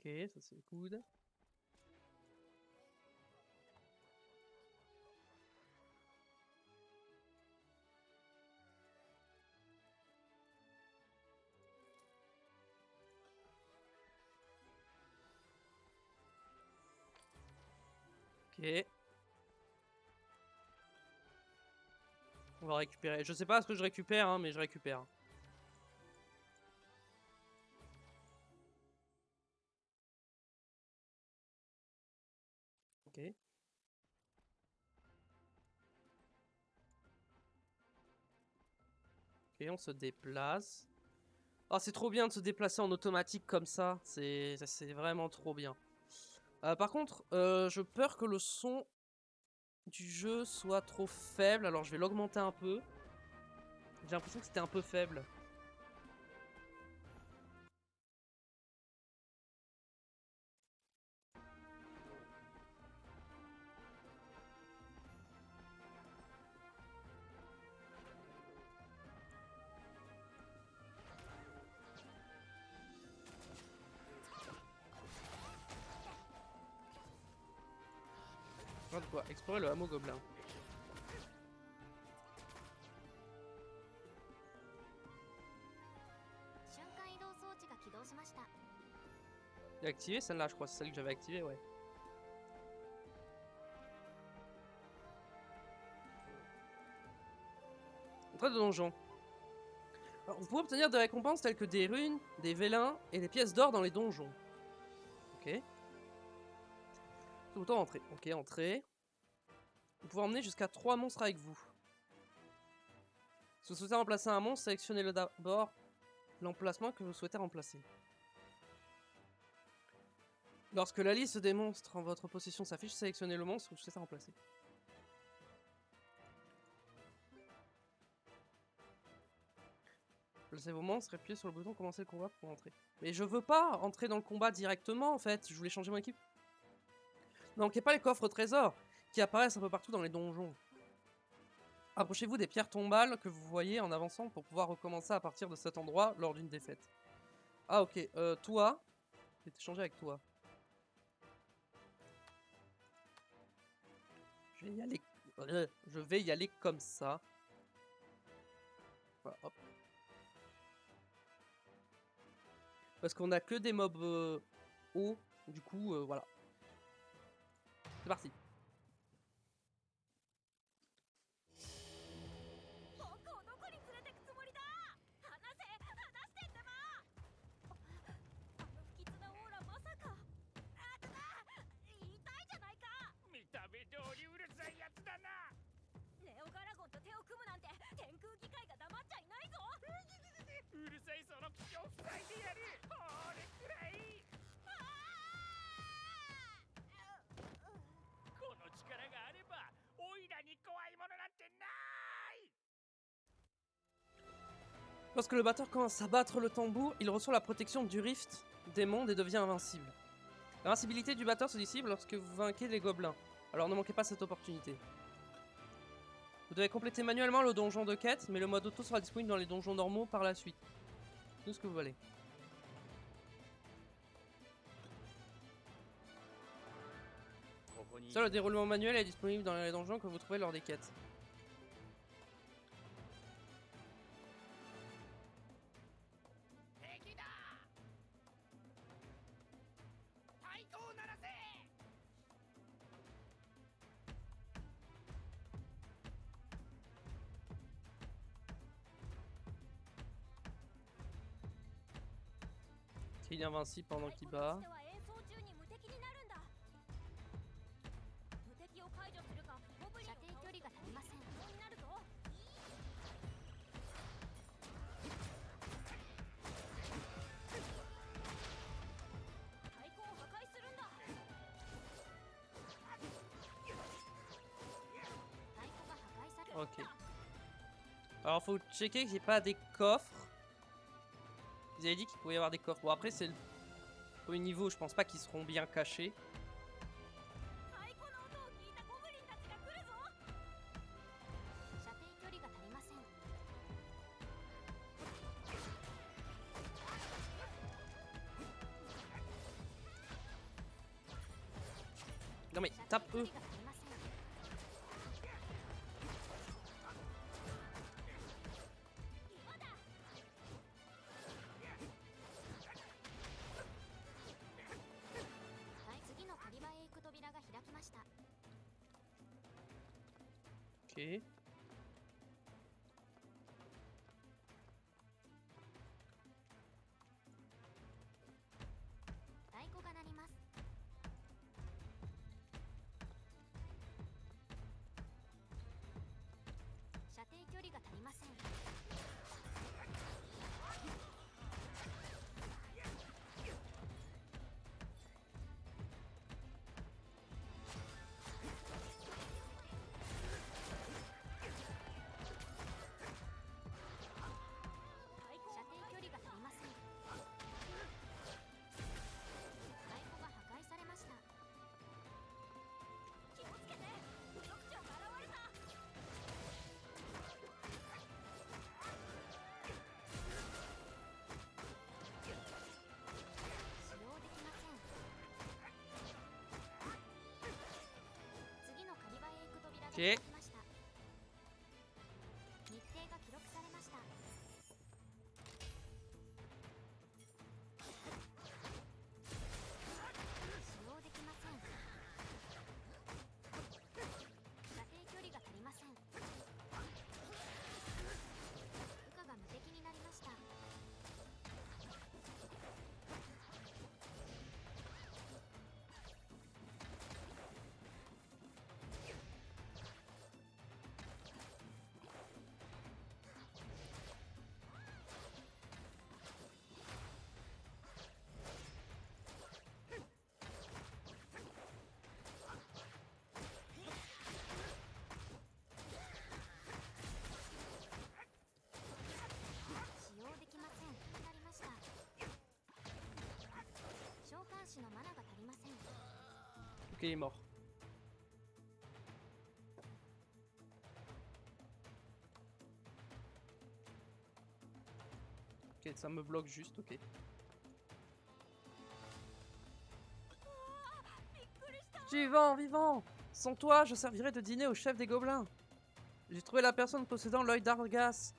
Ok, ça c'est good. Ok. On va récupérer. Je sais pas ce que je récupère, hein, mais je récupère. Ok. Ok, on se déplace. Oh, c'est trop bien de se déplacer en automatique comme ça. C'est vraiment trop bien. Par contre, je peur que le son du jeu soit trop faible. Alors, je vais l'augmenter un peu. J'ai l'impression que c'était un peu faible. Regarde quoi, explorer le hameau gobelin. Il est activé celle-là, je crois. C'est celle que j'avais activée, ouais. Entrée de donjon. Alors, vous pouvez obtenir des récompenses telles que des runes, des vélins et des pièces d'or dans les donjons. Ok. Tout le temps entrer. Ok, entrée. Vous pouvez emmener jusqu'à 3 monstres avec vous. Si vous souhaitez remplacer un monstre, sélectionnez-le d'abord l'emplacement que vous souhaitez remplacer. Lorsque la liste des monstres en votre possession s'affiche, sélectionnez le monstre que vous souhaitez remplacer. Placez vos monstres et appuyez sur le bouton commencer le combat pour entrer. Mais je veux pas entrer dans le combat directement en fait, je voulais changer mon équipe. Ne manquez pas les coffres au trésor qui apparaissent un peu partout dans les donjons. Approchez-vous des pierres tombales que vous voyez en avançant pour pouvoir recommencer à partir de cet endroit lors d'une défaite. Ah ok, toi, je vais t'échanger avec toi. Je vais y aller comme ça. Voilà, hop. Parce qu'on a que des mobs hauts, du coup, voilà. C'est parti.
僕をどこに連れてくつもりだ。話してってば。あの不吉なオーラまさか。あただ、痛いじゃないか。
見た目通りうるさいやつだな。
ネオガラゴンと手を組むなんて天空議会が黙っちゃいないぞ。
うるさいその口を塞いでやる。俺くらい。この力があればオイラに怖いものなんてない。
Lorsque le batteur commence à battre le tambour, il reçoit la protection du rift des mondes et devient invincible. L'invincibilité du batteur se dissipe lorsque vous vainquez les gobelins, alors ne manquez pas cette opportunité. Vous devez compléter manuellement le donjon de quête, mais le mode auto sera disponible dans les donjons normaux par la suite. Tout ce que vous voulez. Seul le déroulement manuel est disponible dans les donjons que vous trouvez lors des quêtes. Il est invincible pendant qu'il bat. Ok. Alors faut checker qu'il n'y ait pas des coffres. Vous avez dit qu'il pouvait y avoir des coffres. Bon après c'est le premier niveau, je pense pas qu'ils seront bien cachés. Non mais tape eux. Ok. Ok. Ok, il est mort. Ok, ça me bloque juste, ok.
びっくりした
Vivant, vivant! Sans toi, je servirais de dîner au chef des gobelins. J'ai trouvé la personne possédant l'œil d'Argas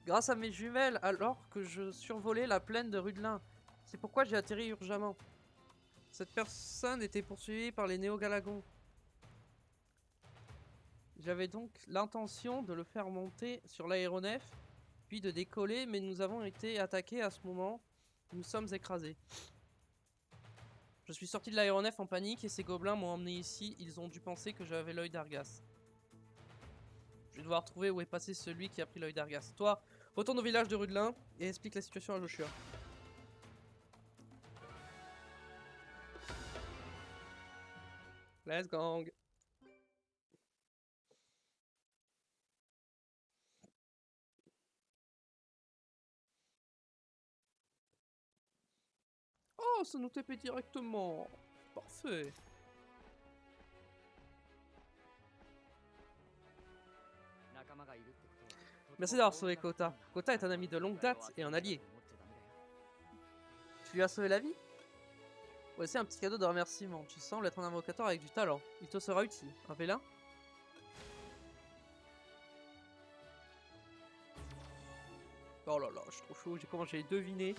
grâce à mes jumelles alors que je survolais la plaine de Rudelin. C'est pourquoi j'ai atterri urgemment. Cette personne était poursuivie par les néo-galagons. J'avais donc l'intention de le faire monter sur l'aéronef, puis de décoller, mais nous avons été attaqués à ce moment. Nous sommes écrasés. Je suis sorti de l'aéronef en panique et ces gobelins m'ont emmené ici. Ils ont dû penser que j'avais l'œil d'Argas. Je vais devoir trouver où est passé celui qui a pris l'œil d'Argas. Toi, retourne au village de Rudelin et explique la situation à Joshua. Let's gang. Oh, ça nous TP directement. Parfait. Merci d'avoir sauvé Kota. Kota est un ami de longue date et un allié. Tu lui as sauvé la vie? Voici un petit cadeau de remerciement. Tu sembles être un invocateur avec du talent. Il te sera utile. Un vélin? Oh là là, je suis trop chaud. Comment j'ai deviné?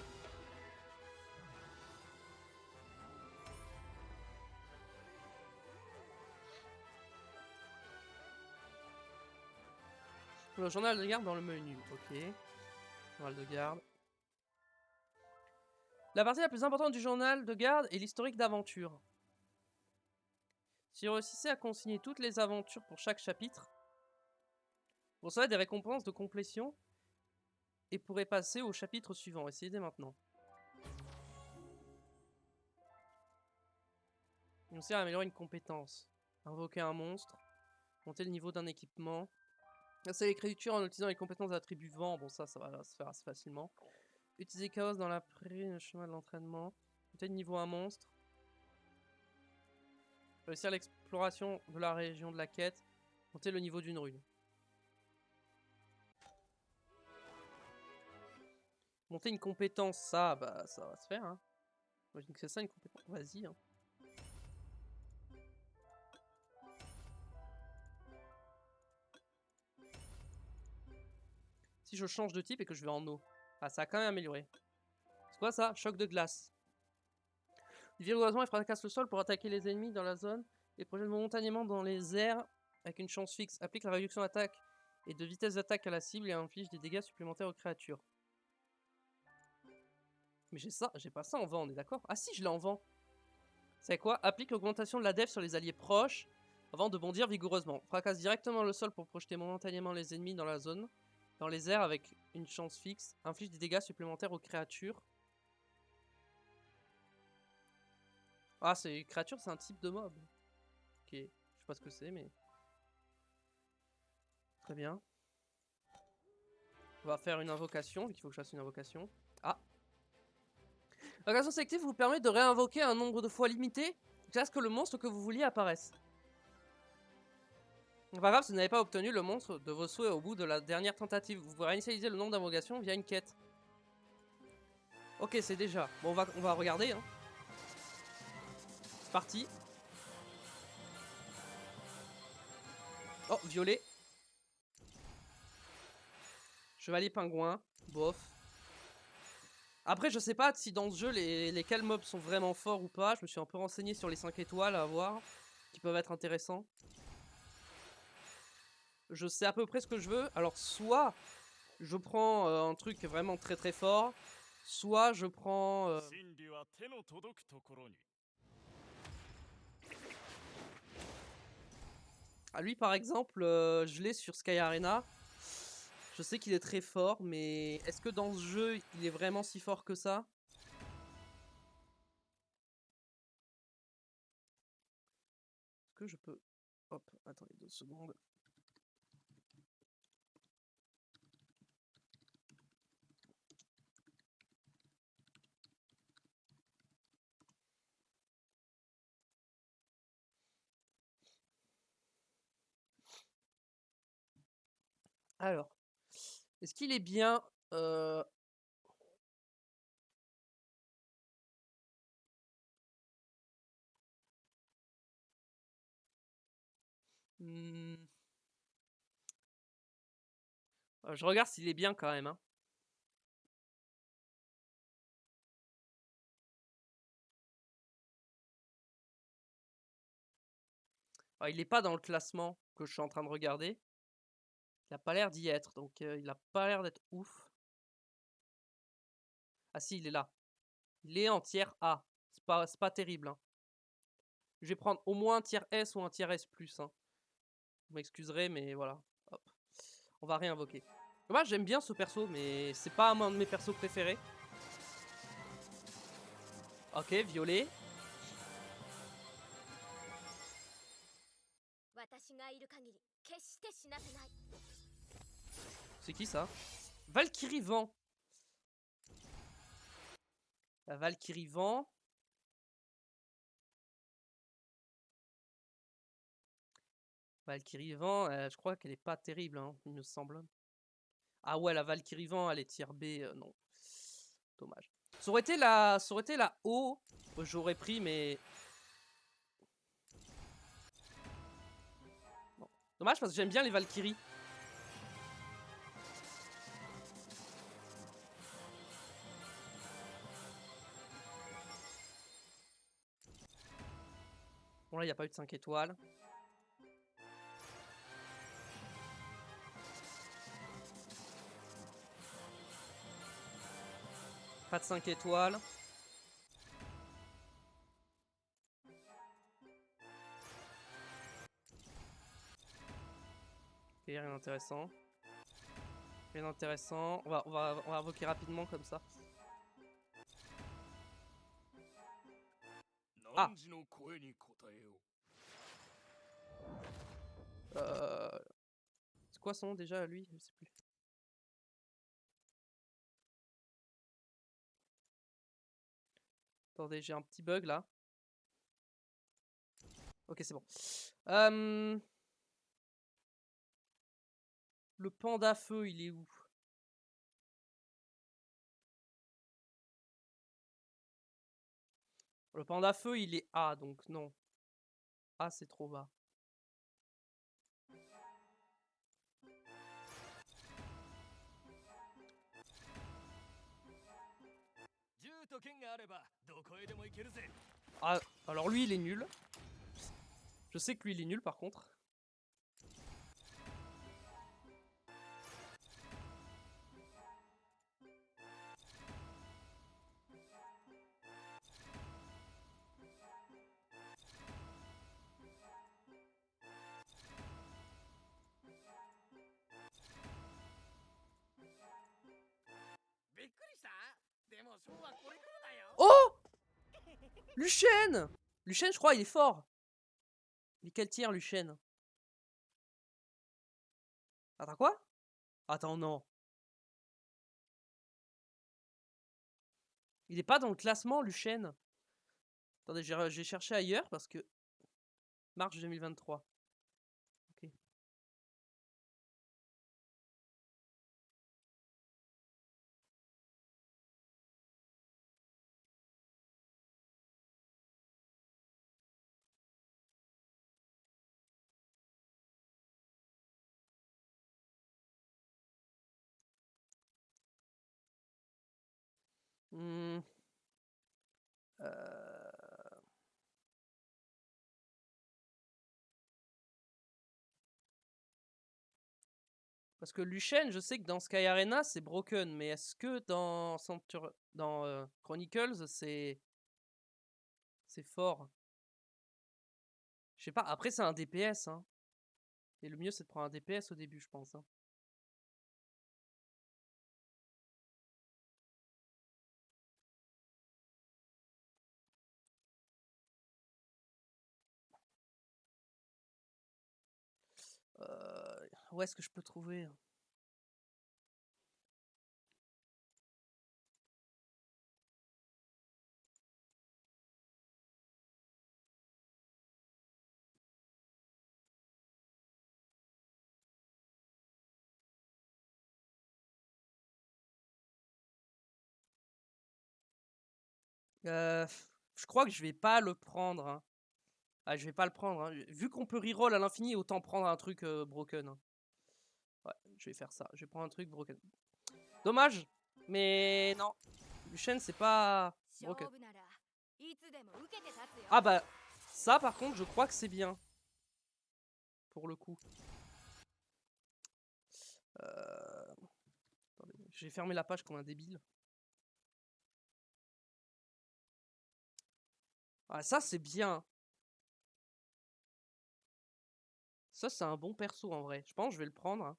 Le journal de garde dans le menu. Ok. Journal de garde. La partie la plus importante du journal de garde est l'historique d'aventure. Si vous réussissez à consigner toutes les aventures pour chaque chapitre, vous recevrez des récompenses de complétion et pourrez passer au chapitre suivant. Essayez dès maintenant. Il nous sert à améliorer une compétence. Invoquer un monstre. Monter le niveau d'un équipement. Casser les créatures en utilisant les compétences d'attribut vent. Bon, ça va se faire assez facilement. Utiliser chaos dans la prairie, le chemin de l'entraînement. Monter le niveau un monstre. Réussir l'exploration de la région de la quête. Monter le niveau d'une rune. Monter une compétence, ça, bah ça va se faire. Hein. J'imagine que c'est ça une compétence. Vas-y. Hein. Si je change de type et que je vais en eau. Ah, ça a quand même amélioré. C'est quoi ça? Choc de glace. Vigoureusement, il fracasse le sol pour attaquer les ennemis dans la zone et projette momentanément dans les airs avec une chance fixe. Applique la réduction d'attaque et de vitesse d'attaque à la cible et inflige des dégâts supplémentaires aux créatures. Mais j'ai ça, j'ai pas ça en vent, on est d'accord? Ah si, je l'ai en vent. C'est quoi? Applique l'augmentation de la def sur les alliés proches avant de bondir vigoureusement. Fracasse directement le sol pour projeter momentanément les ennemis dans la zone, dans les airs avec une chance fixe. Inflige des dégâts supplémentaires aux créatures. Ah, c'est créature, c'est un type de mob. Ok, je sais pas ce que c'est, mais... Très bien. On va faire une invocation, vu qu'il faut que je fasse une invocation. Ah. L'invocation sélective vous permet de réinvoquer un nombre de fois limité jusqu'à ce que le monstre que vous vouliez apparaisse. Pas grave, si vous n'avez pas obtenu le monstre de vos souhaits au bout de la dernière tentative. Vous pourrez initialiser le nombre d'invocations via une quête. Ok, c'est déjà. Bon, on va regarder. Hein. C'est parti. Oh, violet. Chevalier pingouin. Bof. Après, je sais pas si dans ce jeu, lesquels mobs sont vraiment forts ou pas. Je me suis un peu renseigné sur les 5 étoiles à voir. Qui peuvent être intéressants. Je sais à peu près ce que je veux. Alors, soit je prends un truc vraiment très très fort. Soit je prends... Ah, lui par exemple, je l'ai sur Sky Arena. Je sais qu'il est très fort, mais est-ce que dans ce jeu, il est vraiment si fort que ça? Est-ce que je peux... Hop, attendez 2 secondes. Alors, est-ce qu'il est bien Hmm. Je regarde s'il est bien quand même. Hein. Il est pas dans le classement que je suis en train de regarder. Il a pas l'air d'y être, donc il a pas l'air d'être ouf. Ah si, il est là. Il est en tiers A. C'est pas terrible. Hein. Je vais prendre au moins un tiers S ou un tiers S+. Hein. Vous m'excuserez, mais voilà. Hop. On va réinvoquer. Moi, j'aime bien ce perso, mais c'est pas un de mes persos préférés. Ok, violet.
私がいる限り決して死なせない。
C'est qui ça? Valkyrie Vent. La Valkyrie Vent. Valkyrie Vent, je crois qu'elle est pas terrible, hein, il me semble. Ah ouais, la Valkyrie Vent, elle est tier B, non. Dommage. Ça aurait été la O, j'aurais pris, mais... Bon. Dommage parce que j'aime bien les Valkyries. Bon là, il n'y a pas eu de 5 étoiles. Pas de 5 étoiles. Ok, rien d'intéressant. Rien d'intéressant. On va invoquer rapidement comme ça. Ah.
汝の声に応えよう。
C'est quoi son nom déjà, lui? Je sais plus. Attendez, j'ai un petit bug là. Ok, c'est bon. Le panda feu, il est où? Le panda feu, il est A, donc non. A, c'est trop bas. Ah, alors lui, il est nul. Je sais que lui, il est nul par contre. Oh! Luchen! Luchen, je crois, il est fort. Mais quel tir, Luchen? Attends, quoi? Attends, non. Il est pas dans le classement, Luchen. Attendez, j'ai cherché ailleurs parce que... Marche 2023. Ok. Hmm. Parce que Luchen, je sais que dans Sky Arena, c'est broken, mais est-ce que dans Chronicles, c'est fort? Je sais pas, après c'est un DPS, hein. Et le mieux c'est de prendre un DPS au début, je pense. Hein. Où est-ce que je peux trouver? Je crois que je vais pas le prendre. Hein. Ah, je vais pas le prendre. Hein. Vu qu'on peut reroll à l'infini, autant prendre un truc broken. Hein. Ouais, je vais faire ça. Je vais prendre un truc broken. Dommage. Mais non. Luchen, c'est pas broken.
勝負ならいつでも受けて立つよ
Ah bah, ça par contre, je crois que c'est bien. Pour le coup. Attendez, j'ai fermé la page comme un débile. Ah, ça c'est bien. Ça c'est un bon perso en vrai. Je pense que je vais le prendre. Hein.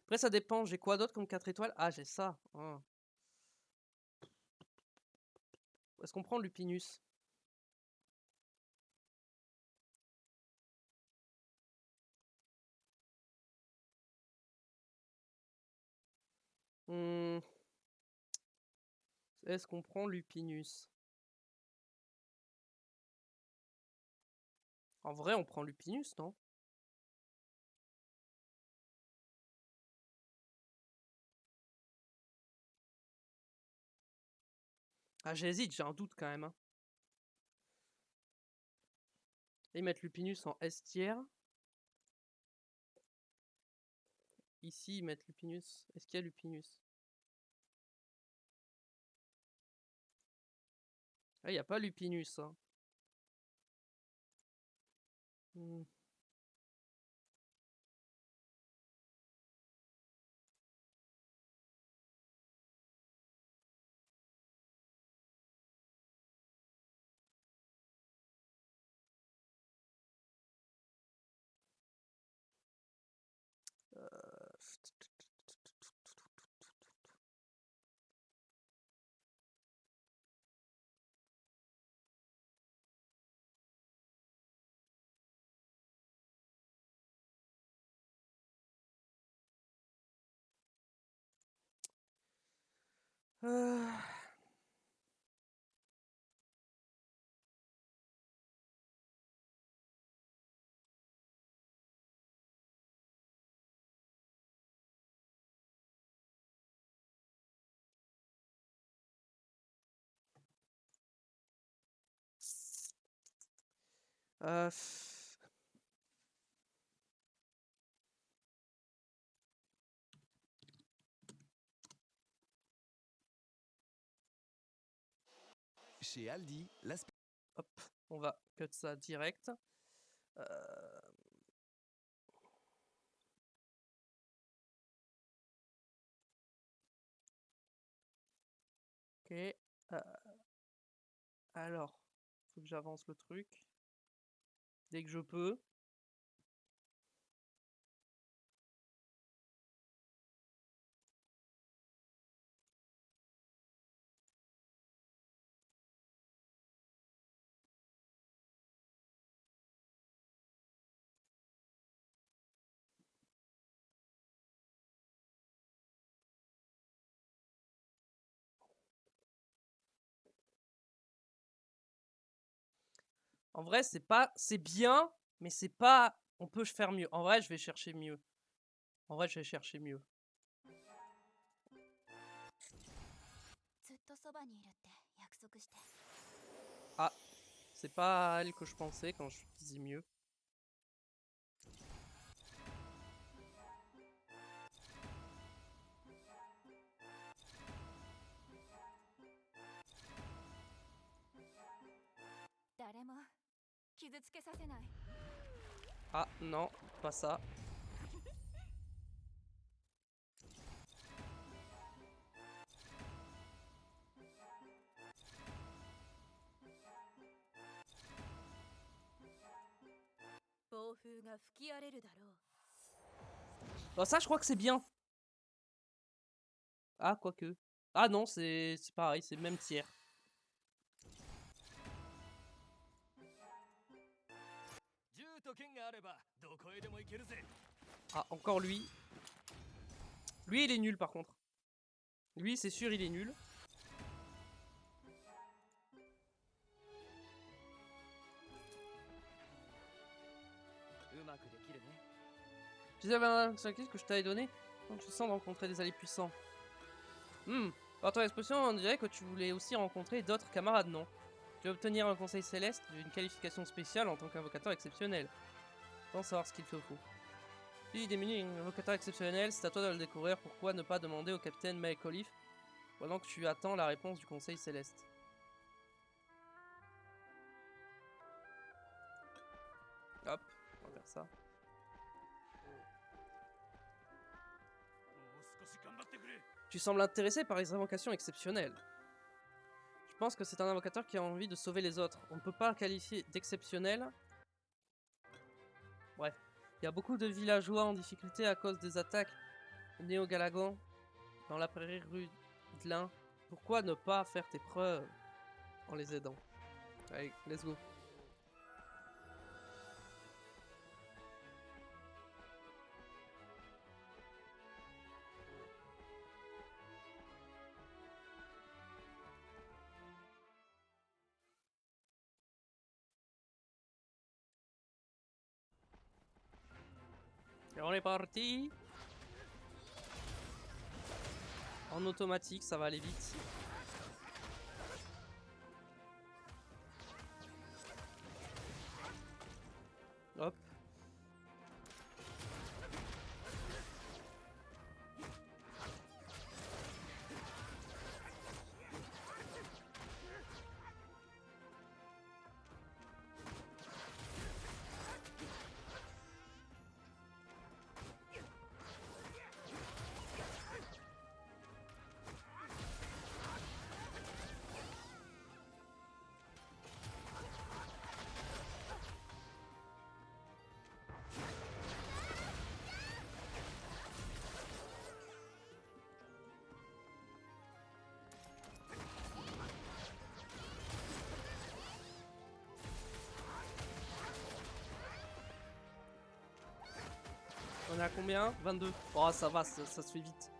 Après ça dépend. J'ai quoi d'autre comme 4 étoiles? Ah, j'ai ça. Ah. Est-ce qu'on prend Lupinus? Hmm. Est-ce qu'on prend Lupinus? En vrai, on prend Lupinus, non? Ah, j'hésite, j'ai un doute quand même. Hein. Et mettre Lupinus en S tiers. Ici, mettre Lupinus. Est-ce qu'il y a Lupinus? Ah, il n'y a pas Lupinus. Hein. Hmm. Euh... euh,
Chez Aldi, l'aspect...
Hop, on va cut ça direct. Ok. Alors, faut que j'avance le truc. Dès que je peux. En vrai, c'est pas, c'est bien, mais c'est pas. On peut faire mieux. En vrai, je vais chercher mieux. En vrai, je vais chercher mieux.
ずっとそばにいるって約束して
Ah, c'est pas elle que je pensais quand je disais mieux. Ah non, pas ça. Bon, ça, je crois que c'est bien. Ah, quoique. Ah non, c'est pareil, c'est le même tiers. Ah, encore lui. Lui, il est nul par contre. Lui, c'est sûr, il est nul. Tu sais, qu'est-ce que je t'avais donné quand tu sens de rencontrer des alliés puissants. Par ton expression, on dirait que tu voulais aussi rencontrer d'autres camarades, non? Tu vas obtenir un conseil céleste d'une qualification spéciale en tant qu'invocateur exceptionnel. Pense savoir ce qu'il te faut. Si démunis un invocateur exceptionnel, c'est à toi de le découvrir. Pourquoi ne pas demander au capitaine Maekoliff pendant que tu attends la réponse du conseil céleste? Hop, on va faire ça.
もう少し頑張ってくれ。
Tu sembles intéressé par les invocations exceptionnelles. Je pense que c'est un invocateur qui a envie de sauver les autres. On ne peut pas le qualifier d'exceptionnel. Bref. Il y a beaucoup de villageois en difficulté à cause des attaques néo-Galagan dans la prairie rue de l'Ain. Pourquoi ne pas faire tes preuves en les aidant? Allez, let's go. Et on est parti. En automatique, ça va aller vite. Hop. On est à combien? 22. Oh, ça va, ça se fait vite.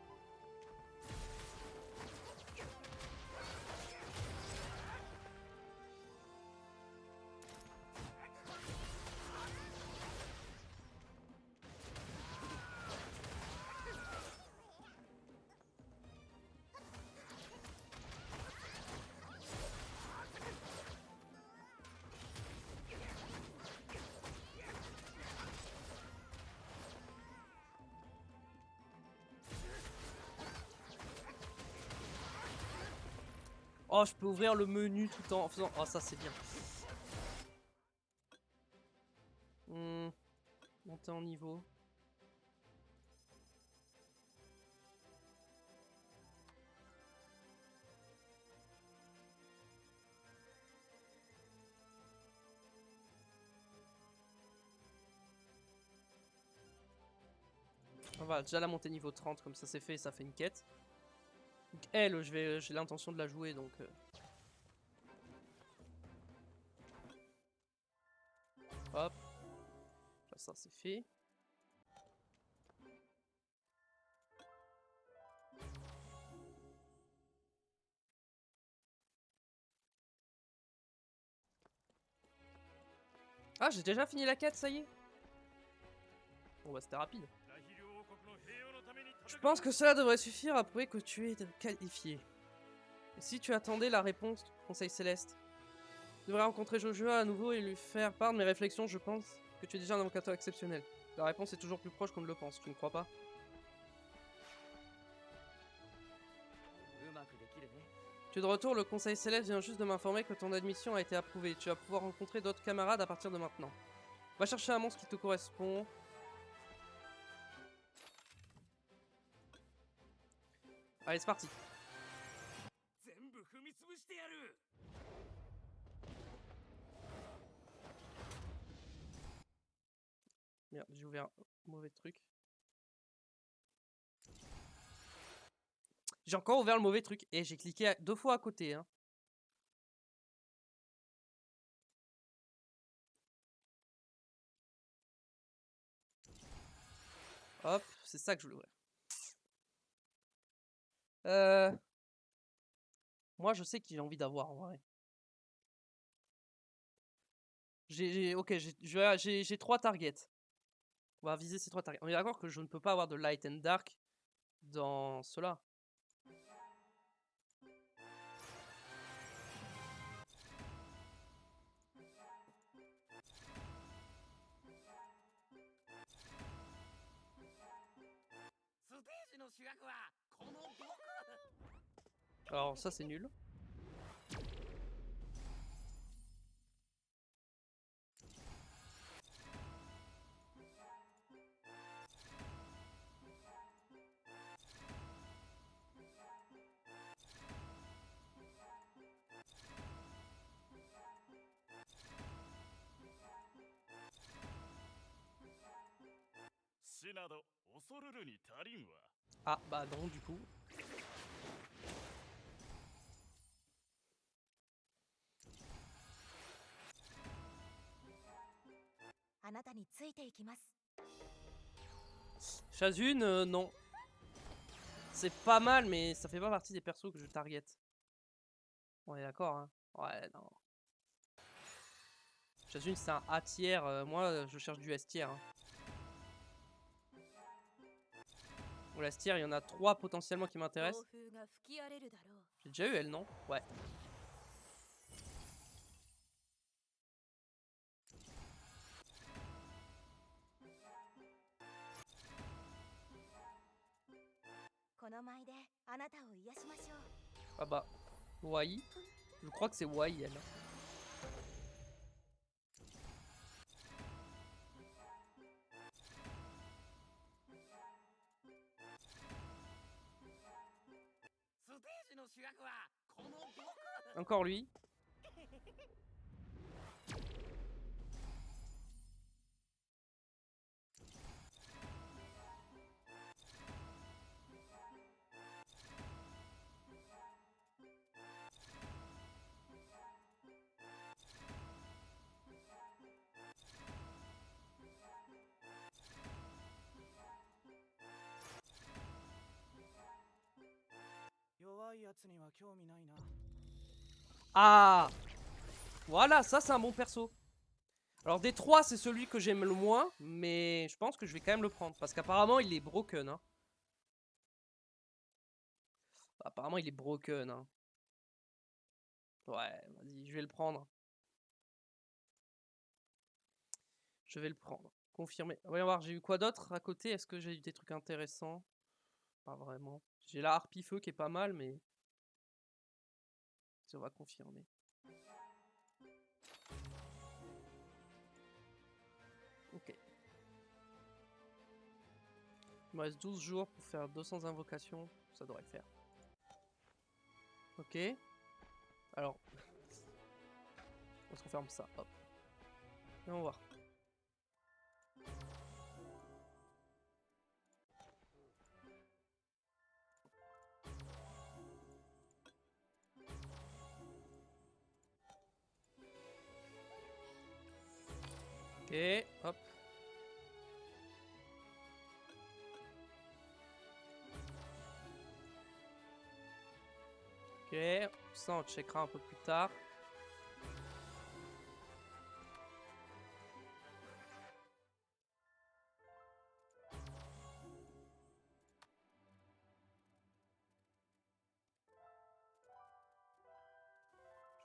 Oh, je peux ouvrir le menu tout en faisant... Oh, ça c'est bien. Monter en niveau. On va déjà la monter niveau 30, comme ça c'est fait, ça fait une quête. Donc elle, j'ai l'intention de la jouer, donc... Hop. Là, ça c'est fait. Ah, j'ai déjà fini la quête, ça y est. Bon bah c'était rapide.
ラヒリ王国の平和のために戦う。
Je pense que cela devrait suffire à prouver que tu es qualifié. Et si tu attendais la réponse du Conseil Céleste, je devrais rencontrer Joshua à nouveau et lui faire part de mes réflexions. Je pense que tu es déjà un invocateur exceptionnel. La réponse est toujours plus proche qu'on ne le pense, tu ne crois pas?
うまくできるね。
Tu es de retour, le Conseil Céleste vient juste de m'informer que ton admission a été approuvée. Tu vas pouvoir rencontrer d'autres camarades à partir de maintenant. Va chercher un monstre qui te correspond. Allez, c'est parti.
全部踏み潰してやる。
Merde, j'ai ouvert un mauvais truc. J'ai encore ouvert le mauvais truc et j'ai cliqué 2 fois à côté. Hein. Hop, c'est ça que je voulais ouvrir. Moi, je sais qui j'ai envie d'avoir en vrai. Ok, j'ai 3 targets. On va viser ces 3 targets. On est d'accord que je ne peux pas avoir de light and dark dans cela. Alors ça c'est nul. Ah bah non du coup.
あなたについていきます。
Shazune, non. C'est pas mal, mais ça fait pas partie des persos que je target. On est d'accord, hein. Ouais, non. Shazune, c'est un A tier. Moi, je cherche du S tier. Hein. Ou la S tier, il y en a 3 potentiellement qui m'intéressent.
暴風が吹き荒れるだろう。
J'ai déjà eu elle, non? Ouais. Ah bah, Wai. Je crois que c'est Wai, elle. Encore lui. Ah! Voilà, ça c'est un bon perso. Alors des 3 c'est celui que j'aime le moins, mais je pense que je vais quand même le prendre. Parce qu'apparemment il est broken. Hein. Apparemment il est broken. Hein. Ouais, vas-y, je vais le prendre. Je vais le prendre. Confirmé. Voyons voir, j'ai eu quoi d'autre à côté? Est-ce que j'ai eu des trucs intéressants? Pas vraiment. J'ai la harpie feu qui est pas mal, mais... on va confirmer. Ok. Il me reste 12 jours pour faire 200 invocations. Ça devrait le faire. Ok. Alors... on se confirme ça. Hop. Et on va voir. Ok, hop. Ok, ça on checkera un peu plus tard.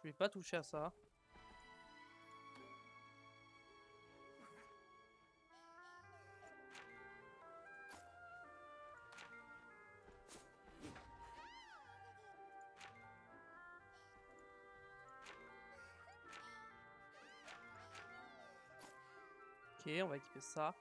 Je vais pas toucher à ça. Ok, on va équiper ça.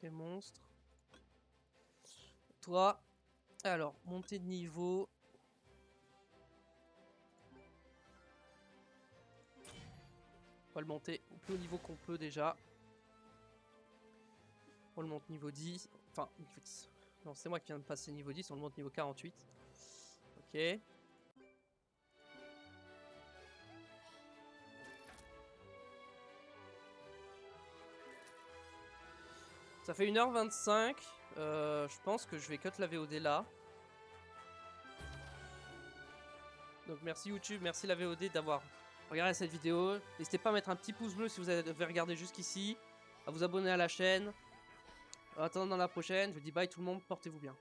Les monstres. Toi, alors, montée de niveau. On va le monter au plus haut niveau qu'on peut déjà. On le monte niveau 10. Enfin, niveau 10. Non, c'est moi qui viens de passer niveau 10. On le monte niveau 48. Ok. Ça fait 1h25. Je pense que je vais cut la VOD là. Donc merci YouTube, merci la VOD d'avoir regardé cette vidéo. N'hésitez pas à mettre un petit pouce bleu si vous avez regardé jusqu'ici. à vous abonner à la chaîne. En attendant la prochaine, je vous dis bye tout le monde, portez-vous bien.